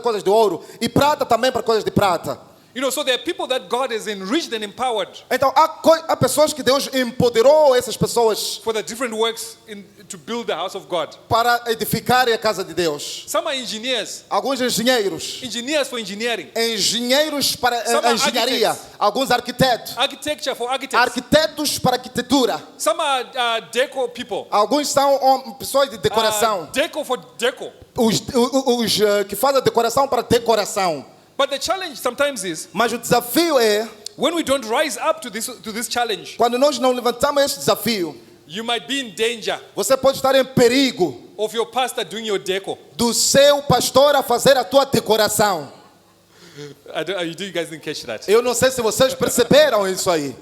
coisas de ouro, e prata também para coisas de prata. You know, so there are people that God has enriched and empowered Então há pessoas que Deus empoderou essas pessoas for the different works to build the house of God. para edificarem a casa de Deus. Some are engineers, Alguns engenheiros for engineering, para Some a are engenharia, architects. alguns arquitetos, architecture for architects. arquitetos para arquitetura. Some are deco people. Alguns são pessoas de decoração, Deco for deco. os que fazem a decoração para decoração. But the challenge sometimes is Mas o desafio é, when we don't rise up to this challenge, quando nós não levantamos esse desafio, you might be in danger você pode estar em perigo of your pastor doing your deco. do seu pastor a fazer a tua decoração. You guys didn't catch that. Eu não sei se vocês perceberam isso aí.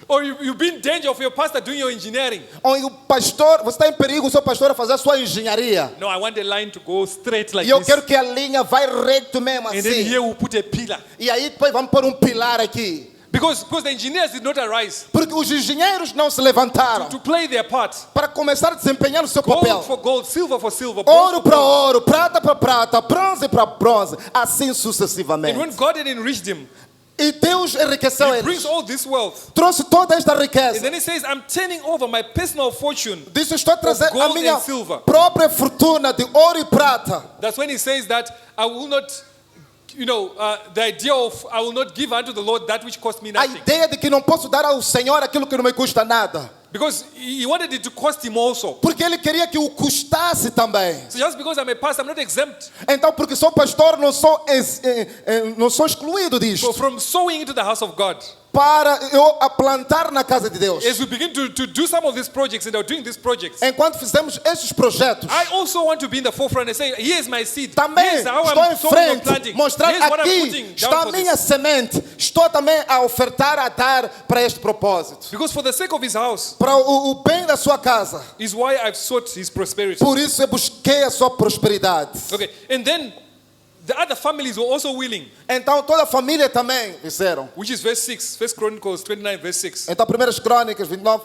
Or you be in danger of your pastor doing your engineering. Ou o pastor, você está em perigo, o seu pastor a fazer a sua engenharia. No, I want the line to go straight like E eu this. quero que a linha vai reto mesmo And then assim. here we'll put a pillar. E aí depois vamos pôr um pilar aqui. Because the engineers did not arise Porque os engenheiros não se levantaram to play their part. para começar a desempenhar o seu papel. Gold for gold, silver for silver, bronze Ouro for para bronze. ouro, prata para prata, bronze para bronze, assim And sucessivamente. when God had enriched him, E Deus enriqueceu He eles. brings all this wealth. Trouxe toda esta And riqueza. then He says, I'm turning over my personal fortune. Disse, estou a trazer a gold minha and silver. própria fortuna de ouro e prata. That's when He says that I will not, the idea of I will not give unto the Lord that which cost me A nothing. ideia de que não posso dar ao Senhor aquilo que não me custa nada. Because He wanted it to cost Him also. Porque Ele queria que o custasse também. So just because I'm a pastor, I'm not exempt Então, porque sou pastor, não sou excluído disto. from sowing into the house of God. Para eu a plantar na casa de Deus. As we begin to do some of these projects and are doing these projects, Enquanto fizemos estes projetos, I also want to be in the forefront and say, here's my seed. também Here's how estou I'm em sowing or frente, planting. mostrar Here's what I'm aqui putting está down a for minha this. semente. Estou também a ofertar, a dar para este propósito. Because for the sake of His house Para o bem da sua casa. is why I've sought His prosperity. Por isso eu busquei a sua prosperidade. Okay, and then the other families were also willing, Então toda a família também fizeram. which is verse 6, 1 Chronicles 29, verse 6. Então, 1 Crônicas 29,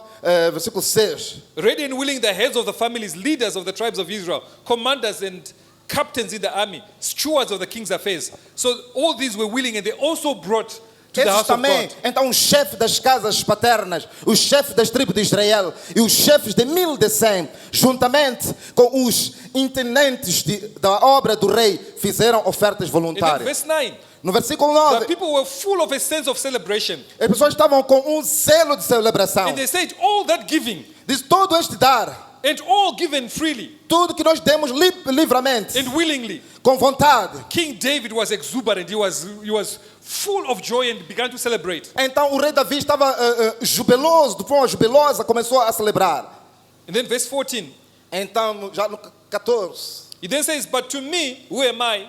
versículo 6. Ready and willing, the heads of the families, leaders of the tribes of Israel, commanders and captains in the army, stewards of the king's affairs. So all these were willing, and they also brought to the Esses house of também, God. então os chefes das casas paternas, os chefes das tribos de Israel e os chefes de 1100, juntamente com os intendentes da obra do rei, fizeram ofertas And then voluntárias. verse 9, No versículo the 9, people were full of a sense of celebration. as pessoas estavam com um zelo de celebração. And they said, all that giving, Diz todo este dar, and all given freely tudo que nós demos livremente, and willingly. com vontade. King David was exuberant. He was full of joy and began to celebrate. Então o rei Davi estava jubiloso, de forma jubilosa, começou a celebrar. And then verse 14, Então, já no 14. he then says, but to me, who am I?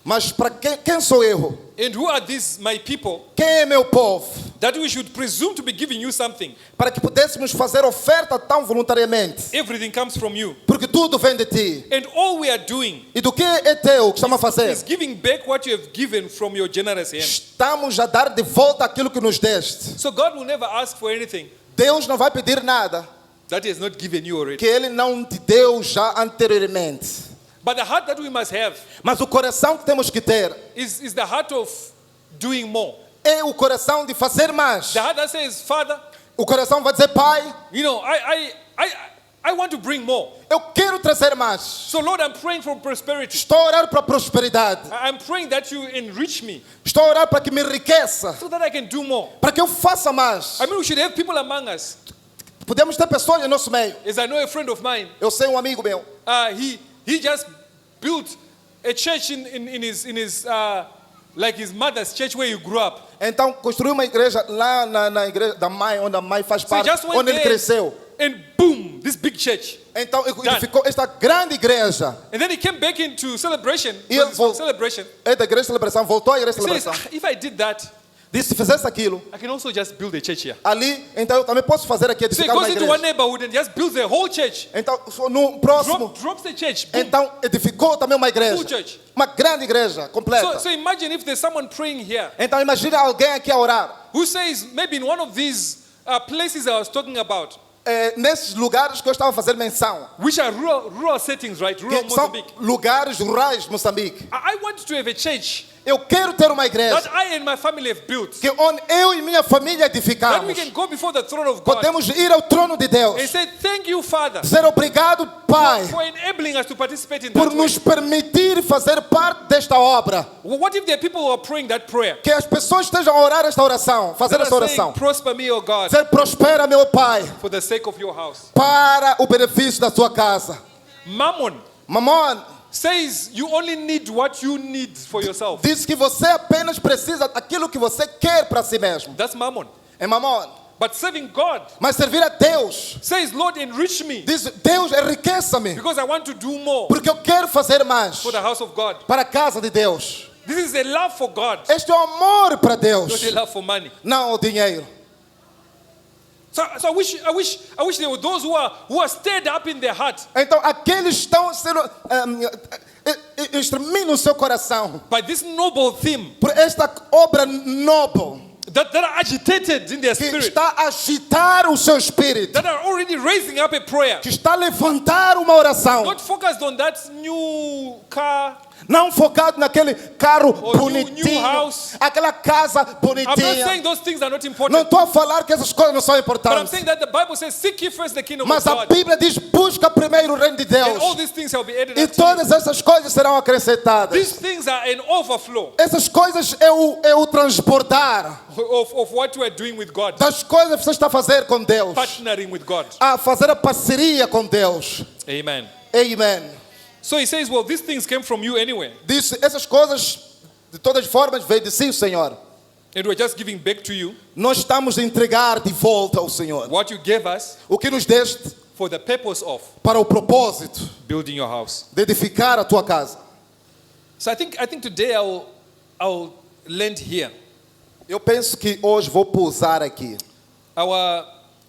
Mas para quem sou eu? And who are these my people? Quem é meu povo? That we should presume to be giving you something. Para que pudéssemos fazer oferta tão voluntariamente. Everything comes from you. Porque tudo vem de ti. And all we are doing E do que é teu que estamos a fazer? is giving back what you have given from your generous hand. Estamos a dar de volta aquilo que nos deste. So God will never ask for anything Deus não vai pedir nada that He has not given you already. que Ele não te deu já anteriormente. But the heart that we must have Mas o coração que temos que ter is the heart of doing more. é o coração de fazer mais. The heart that says, Father, O coração vai dizer, Pai, I want to bring more. eu quero trazer mais. So Lord, I'm praying for prosperity. Estou a orar para a prosperidade. I'm praying that you enrich me Estou a orar para que me enriqueça. so that I can do more. Para que eu faça mais. I mean, we should have people among us. Podemos ter pessoas em nosso meio. As I know a friend of mine, Eu sei um amigo meu. he just built a church in his like his mother's church where he grew up. Então construiu uma igreja lá na igreja da mãe, onde a mãe faz So he parte, just went onde ele there cresceu. and boom, this big church. Então ele ficou esta grande igreja. And then he came back into celebration. E because it's ele for celebration. É da igreja de celebração, voltou à igreja de He says, celebração. if I did that, Disse, se fizesse aquilo, I can also just build a church here. ali, então eu também posso fazer aqui, So he edificar uma goes into one igreja. neighborhood and just builds a whole church. Então, no próximo, Drops the church. Boom. então edificou também uma Full igreja. church. Uma grande igreja, completa. So imagine if there's someone praying here Então imagine alguém aqui a orar. who says, maybe in one of these places I was talking about, Nesses lugares que eu estava a fazer menção. which are rural settings, right? Rural Que são Mozambique. lugares rurais de Moçambique. I want to have a church Eu quero ter uma igreja that I and my family have built. que onde eu e minha família That we edificamos. can go before the throne of God Podemos ir ao trono de Deus. and say, thank you, Father, Ser obrigado, Pai, for enabling us to participate in por that way. nos permitir fazer parte desta obra. What if there are people who are praying that prayer? Que as pessoas estejam a orar esta oração, fazer That esta are saying, oração. prosper me, O God, Ser prospera, meu Pai, for the sake of your house. para o benefício da sua casa. Mammon Mamon says you only need what you need for yourself. diz que você apenas precisa daquilo que você quer para si mesmo. That's mammon. É mamon. But serving God Mas servir a Deus, says, Lord, enrich me diz, Deus, enriqueça-me, because I want to do more porque eu quero fazer mais for the house of God. para a casa de Deus. This is a love for God, Este é o amor para Deus, not a love for money. não o dinheiro. So I wish there were those who are stirred up in their heart Então, aqueles estão sendo exterminam o seu coração by this noble theme por esta obra nobre that are agitated in their que spirit, está a agitar o seu espírito, that are already raising up a prayer, que está a levantar uma oração, not focused on that new car. não focado naquele carro Or new bonitinho, house. aquela casa I'm not bonitinha. saying those things are not Não important, estou a falar que essas coisas não são but I'm importantes, saying that the Bible says, seek ye first the kingdom mas of a God, Bíblia diz: busca primeiro o reino de and all Deus, these things shall be added e unto you. todas essas coisas serão acrescentadas. These things are an overflow Essas coisas é o transbordar of what you are doing with God, das coisas que você está a fazer com Deus, partnering with God. a fazer a parceria com Deus. Amen. Amen. So he says, well, these things came from you anyway, Disse, essas coisas, de todas as formas, veio de si, Senhor. and we're just giving back to you Nós estamos a entregar de volta ao Senhor what you gave us o que nos deste for the purpose of para o propósito building your house. de edificar a tua casa. So I think today I'll land here. Eu penso que hoje vou pousar aqui. Our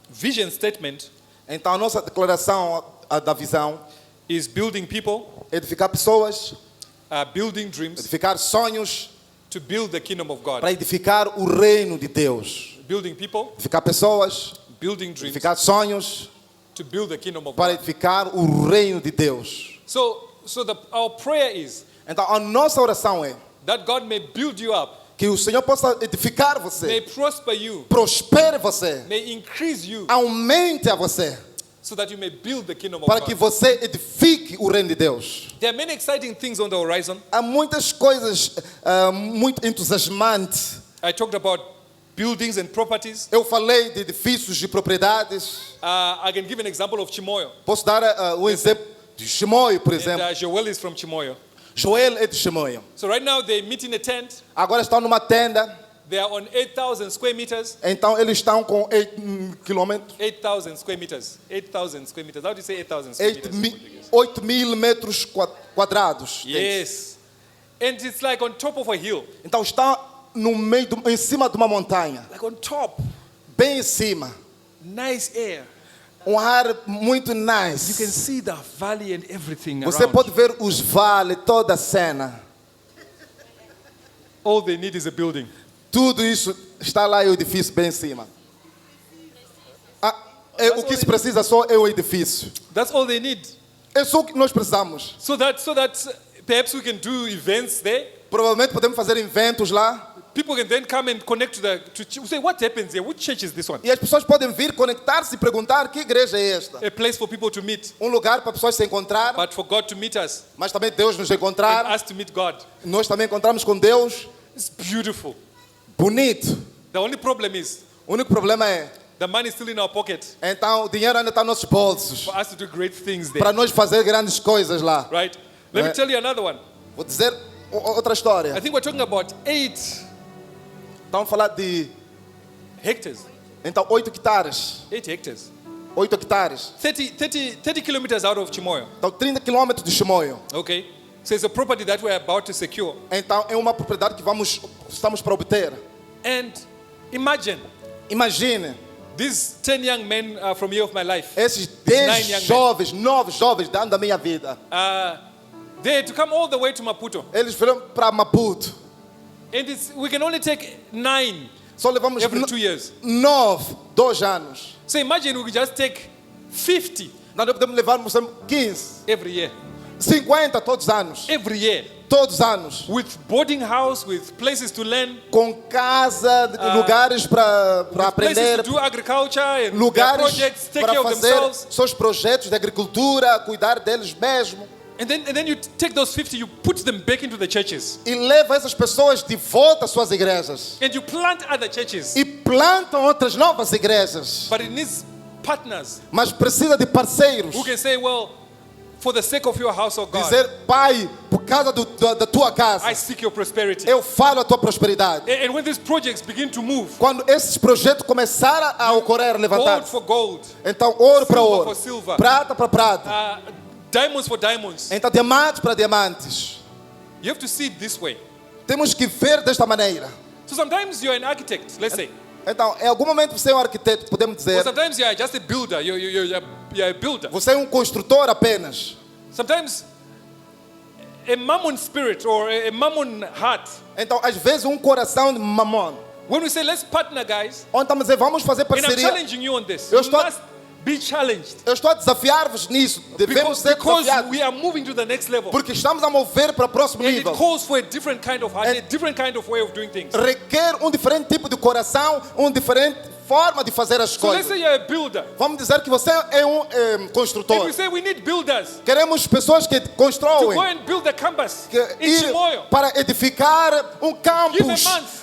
vision statement Então, a nossa declaração da visão is building people, é edificar pessoas, building dreams edificar sonhos, to build the kingdom of God. para edificar o reino de Deus. Building people, Edificar pessoas, building dreams edificar sonhos, to build the kingdom of para God. edificar o reino de Deus. So our prayer is Então, a nossa oração é that God may build you up, que o Senhor possa edificar may você, prosper you, prospere você, may increase you, aumente a você, so that you may build the kingdom of para que God. você edifique o reino de Deus. There are many exciting things on the horizon. Há muitas coisas muito entusiasmantes. I talked about buildings and properties. Eu falei de edifícios e propriedades. I can give an example of Chimoio. Posso dar um exemplo de Chimoio, por And exemplo. Joel is from Chimoio. Joel é de Chimoio. So right now they meet in a tent. Agora estão numa tenda. They are on 8,000 square meters. Então eles estão com 8 quilômetros. 8,000 square meters. 8,000 square meters. How do you say 8,000 square meters? 8.000 metros quadrados. Yes. And it's like on top of a hill. Então está no meio, em cima de uma montanha. Like on top. Bem em cima. Nice air. Um ar muito You nice. can see the valley and everything Você around. pode ver os vales, toda a cena. All they need is a building. Tudo isso está lá e o edifício bem em cima. O que se precisa só é o edifício. That's all they need. É só o que nós precisamos. So that perhaps we can do events there. Provavelmente podemos fazer eventos lá. People can then come and connect to say, what happens here? Which church is this one? E as pessoas podem vir, conectar-se e perguntar que igreja é esta. A place for people to meet, Um lugar para pessoas se encontrar, but for God to meet us mas também Deus nos and encontrar. us to meet God. Nós também encontramos com Deus. It's beautiful. Bonito. The only problem is O único problema é, the money is still in our pocket então o dinheiro ainda está nos nossos bolsos. for us to do great things there, Para nós fazer grandes coisas lá. right? Let me tell you another one. Vou dizer outra I história. think we're talking about 8 Estamos a falar de, hectares. então, 8 hectares. 8 hectares. 8 hectares. 30 kilometers out of Chimoio. Então, 30 quilômetros de Chimoio. Okay? So it's a property that we're about to secure. Então, é uma propriedade que estamos para obter. And imagine Imagine, these 10 young men from Year of My Life. esses 9 10 young jovens, 9 jovens da minha vida. They had to come all the way to Maputo. Eles foram para Maputo. And we can only take 9 Só levamos every 2 years. 9, 2 anos. So imagine we could just take 50 Nós não podemos levar 15, every year. 50 todos os anos. Every year. Todos os anos. With boarding house, with places to learn, Com casa, lugares para places aprender, to do agriculture, and their lugares projects, take care para of fazer themselves. seus projetos de agricultura, cuidar deles mesmo. And then you take those 50, you put them back into the churches. E leva essas pessoas de volta às suas igrejas. And you plant other churches. E plantam outras novas igrejas. But it needs partners Mas precisa de parceiros who can say, well, for the sake of your house, oh God, Dizer, Pai, por causa da tua casa, I seek your prosperity. eu falo a tua prosperidade. And when these projects begin to move, Quando esses projetos começaram a ocorrer, gold levantar, for gold, então ouro para Silver ouro, for silver. prata para prata, diamonds for diamonds, então diamantes para diamantes. you have to see it this way. Temos que ver desta maneira. So sometimes you're an architect, let's say. Então, em algum momento você é um arquiteto, podemos Or dizer. sometimes you're just a builder. You're a builder. Você é um construtor apenas. Sometimes a mammon spirit or a mammon heart. Então, às vezes, um coração de mamon. When we say let's partner, guys, Onde estamos a dizer, vamos fazer and I'm parceria. challenging you on this. Eu You estou- must be challenged Eu estou a desafiar-vos nisso. Devemos ser because desafiados. we are moving to the next level. Porque estamos a mover para o próximo And it nível. calls for a different kind of heart, a different kind of way of doing things. Requer um diferente tipo de coração, uma diferente forma de fazer as So let's coisas. say you're a builder. Vamos dizer que você é um And construtor. we say we need builders Queremos pessoas que to go constroem, and build the campus que in ir Chimoio. para edificar um campus Give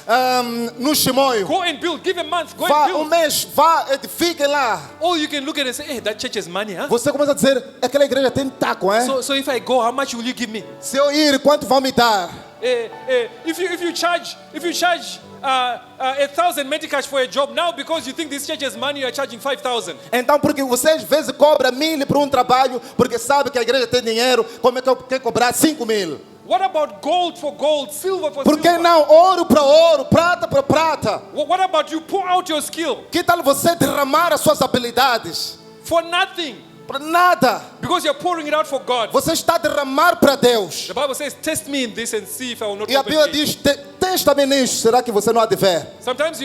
a month. no Chimoio. Go and build. Give a month. Go Vá and um build. mês, vá, edifiquem lá. Or you can look at it and say, hey, that church has money, huh? Você começa a dizer, aquela igreja tem taco, hein? So if I go, how much will you give me? Se eu ir, quanto vão me dar? If you charge 1,000 Medicash for a job now because you think this church has money, you are charging 5,000. Então, porque você às vezes cobra 1.000 por um trabalho, porque sabe que a igreja tem dinheiro, como é que eu quero cobrar 5.000? What about gold for gold, silver for Por que silver? não ouro para ouro, prata para prata? What about you pour out your skill Que tal você derramar as suas habilidades? for nothing Para nada. because you're pouring it out for God? Você está a derramar para Deus. The Bible says, test me in this and see if I will not E a open Bíblia gates. diz, testa-me nisto, será que você não há de ver? Sometimes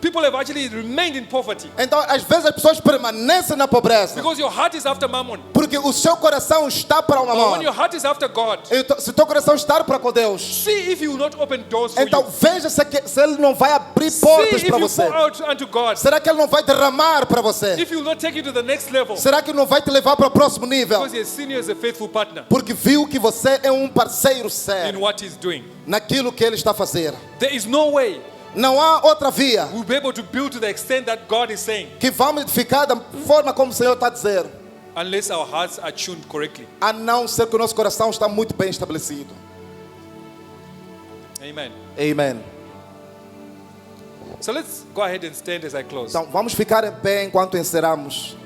people have actually remained in poverty Então, às vezes as pessoas permanecem na pobreza, because your heart is after mammon. porque o seu coração está para o But when mamão. your heart is after God, Então, se o teu coração está para com Deus, see if He will not open doors for então you. veja se Ele não vai abrir See portas if para you você. pour out unto God. Será que Ele não vai derramar para você? If He will not take you to the next level Será que não vai te levar para o próximo nível? because He has seen you as a faithful partner Porque viu que você é um parceiro in sério what He's doing. naquilo que Ele está a fazer. There is no way Não há outra via we'll be able to build to the extent that God is saying que vamos edificar da forma como o Senhor está a dizer, unless our hearts are tuned correctly. a não ser que o nosso coração está muito bem estabelecido. Amen. Amen. So let's go ahead and stand as I close. Então vamos ficar em pé enquanto encerramos.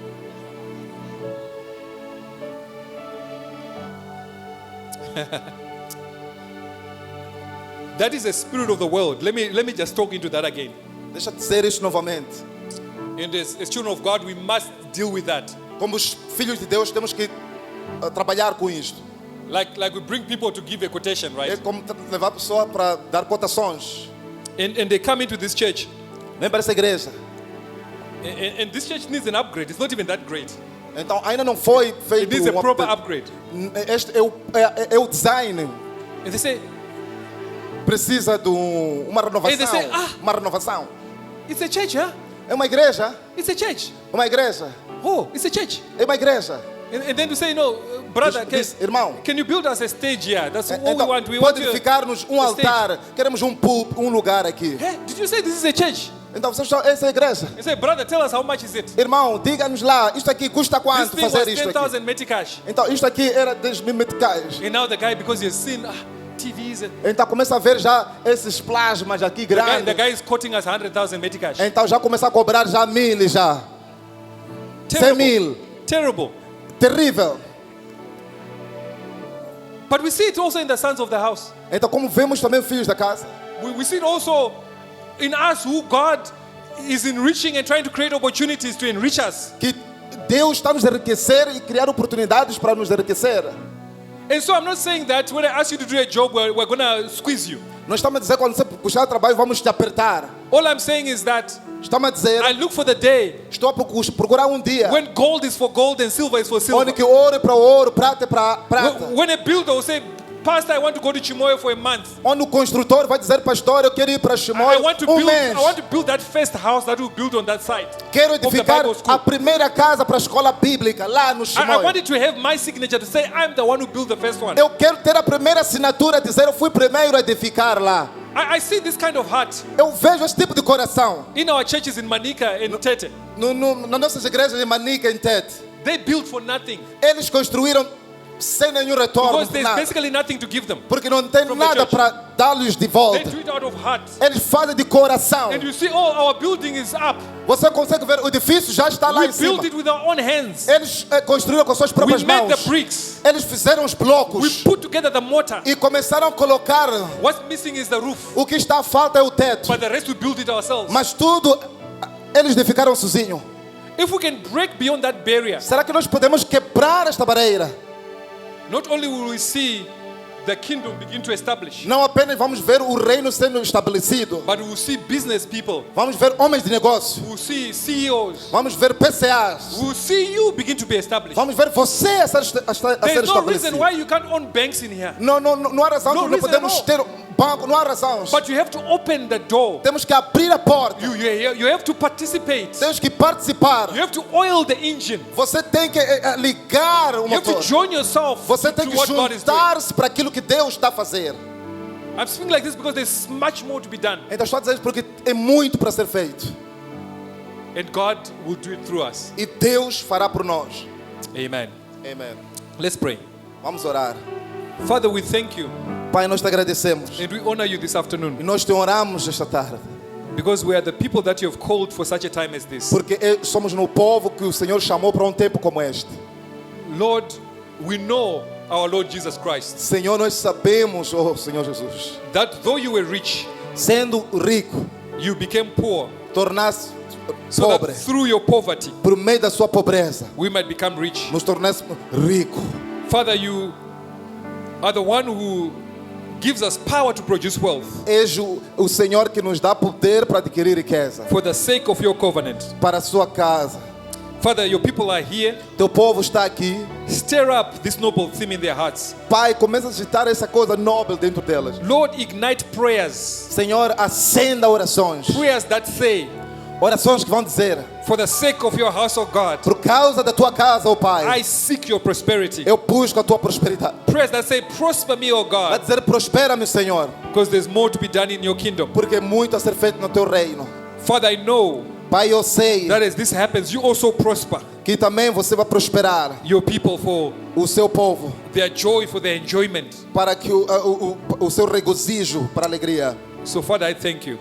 That is the spirit of the world. Let me just talk into that again. Deixa eu dizer isto novamente. And as children of God, we must deal with that. Como os filhos de Deus temos que trabalhar com isto. Like we bring people to give a quotation, É right? como levar a pessoa para dar cotações. And they come into this church. Vem para essa igreja. And this church needs an upgrade. It's not even that great. Então ainda não foi It feito needs a proper upgrade. Este é o design. And they say, Precisa de uma renovação. Eles dizem, Uma renovação. it's a church, huh? É uma igreja. It's a church. Uma igreja. Oh, it's a church. É uma igreja. And then we say, no, brother, Diz, irmão. can you build us a stage here? That's what Então, we want. We want pode you. edificar-nos um a stage. altar. Queremos um púlpito, um lugar aqui. Hey, did you say this is a church? Então vocês estão, essa é a igreja. You say, brother, tell us how much is it? Irmão, diga-nos lá, isto aqui custa This quanto thing was fazer isto aqui? 10,000 Metcash. Então isto aqui era 10.000 meticais. And now the guy, because he's seen TVs, Então começa a ver já esses plasmas aqui the grandes. guy is quoting us 100,000 Metcash. Então já começa a cobrar já 1.000 já. 100.000. Terrible. Terrível. But we see it also in the sons of the house. Então como vemos também filhos da casa. We see it also in us who God is enriching and trying to create opportunities to enrich us. Que Deus está nos enriquecer e criar oportunidades para nos enriquecer. And so I'm not saying that when I ask you to do a job, we're going to squeeze you. Não estamos a dizer quando você puxar o trabalho vamos te apertar. All I'm saying is that Estamos a dizer, I look for the day estou a procurar um dia when gold is for gold and silver is for silver. onde que ouro é para ouro, prata é para prata. When a builder will say, Pastor, I want to go to Chimoio for a month. Onde o construtor vai dizer, pastor, eu quero ir para I Chimoio want to mês. build that first house that will build on that site. Quero of the edificar Bible school. a primeira casa para a escola bíblica lá no I Chimoio. wanted to have my signature to say I'm the one who built the first one. Eu quero ter a primeira assinatura, dizer eu fui primeiro a edificar lá. I see this kind of heart Eu vejo esse tipo de coração in our churches in Manica and Tete. nas nossas igrejas de Manica em Tete. They built for nothing. Eles construíram sem nenhum retorno. Because por there's nada. basically nothing to give them. Porque não tem from the nada church. para dar-lhes de They volta. do it out of heart. Eles fazem de coração. And you see, oh, our building is up. Você consegue ver, o edifício já está lá We em cima. built it with our own hands. Eles construíram com suas We próprias made mãos. the bricks. Eles fizeram os We blocos put together the mortar. e começaram a colocar. What's missing is the roof. O que está a falta é o teto. But the rest we build it ourselves. Mas tudo, eles edificaram sozinhos. If we can break beyond that barrier, Será que nós podemos quebrar esta barreira? not only will we see the kingdom begin to establish, Não apenas vamos ver o reino sendo estabelecido. but we will see business people, Vamos ver homens de negócio. we will see CEOs, Vamos ver PCAs. we will see you begin to be established. Vamos ver você a ser There's no reason estabelecido. why you can't own banks in here, Não há razão No que não reason podemos at all. ter banco. Não há razão. but you have to open the door. Temos que abrir a porta. You have to participate. Temos que participar. You have to oil the engine. Você tem que ligar o You have to motor. join yourself Você to tem que what God is doing. juntar-se para aquilo que Deus está a fazer. I'm speaking like this because there's much more to be done, Então estou a dizer isso porque é muito para ser feito. and God will do it through us. E Deus fará por nós. Amen. Amém. Let's pray. Vamos orar. Father, we thank you Pai, nós te agradecemos. and we honor you this E afternoon nós te honramos esta tarde. because we are the people that you have called for such a time as this. Porque somos no povo que o Senhor chamou para um tempo como este. Lord, we know our Lord Jesus Christ, Senhor, nós sabemos, oh Senhor Jesus, that though you were rich, sendo rico, you became poor, tornasse so pobre. that through your poverty, Por meio da sua pobreza, we might become rich. nos tornasse rico. Father, you are the one who gives us power to produce wealth És o Senhor que nos dá poder para adquirir riqueza. for the sake of your covenant. Para a sua casa. Father, your people are here. Teu povo está aqui. Stir up this noble theme in their hearts. Pai, começa a agitar essa coisa nobre dentro delas. Lord, ignite prayers. Senhor, acenda orações. Prayers that say, Orações que vão dizer: for the sake of your house, O God, por causa da tua casa, ó Pai, I seek your prosperity. eu busco a tua prosperidade. Prayers that say, prosper me, O Vai God, dizer: prospera-me, Senhor, because there's more to be done in your kingdom. porque é muito a ser feito no teu reino. Father, I know Pai, eu sei that as this happens, you also prosper que também você vai prosperar your people for o seu povo, their joy, for their enjoyment. para que o seu regozijo, para a alegria. So, Father, I thank you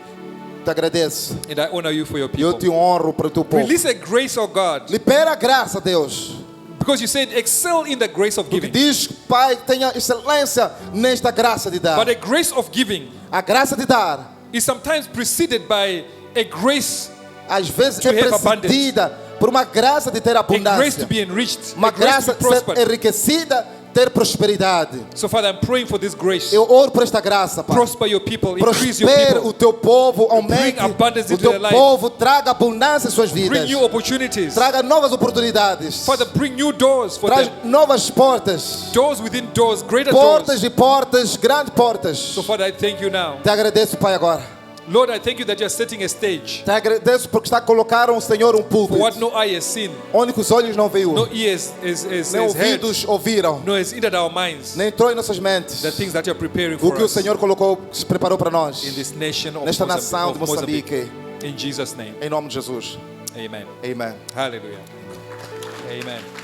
Te agradeço. and I honor you for your E eu te people. honro para o teu povo. Release a grace, O God, Libera a graça, Deus. because you said, excel in the grace of Que giving. diz, Pai, tenha excelência nesta graça de dar. But a grace of giving A graça de dar, is sometimes preceded by a grace, às vezes, To é have abundance. precedida por uma graça de ter a grace to abundância. be enriched, Uma a grace graça to de be ser prospered. enriquecida, ter prosperidade. So, Father, I'm praying for this grace. Eu oro por esta graça, Pai. Prosper your people, increase your Prospere people, o teu povo, aumente Bring abundance o into teu their life. povo, traga abundância em suas vidas. bring new opportunities. Traga novas oportunidades. Father, bring new doors for Traz them. novas portas. Doors within doors, greater Portas doors. e portas, grandes portas. So, Father, I thank you now. Te agradeço, Pai, agora. Lord, I thank you that you're setting a stage Te agradeço porque está a colocar o Senhor um for what púlpito no eye has seen, onde os olhos não viu, no ears has nem heard, ouvidos ouviram, no has entered our minds, nem entrou em nossas mentes. the things that you're preparing O for que o us Senhor colocou, se preparou para nós. in this nation of Nesta nação de Mozambique. Moçambique. In Jesus' name, Em nome de Jesus. amen. Amém. Hallelujah. Amen.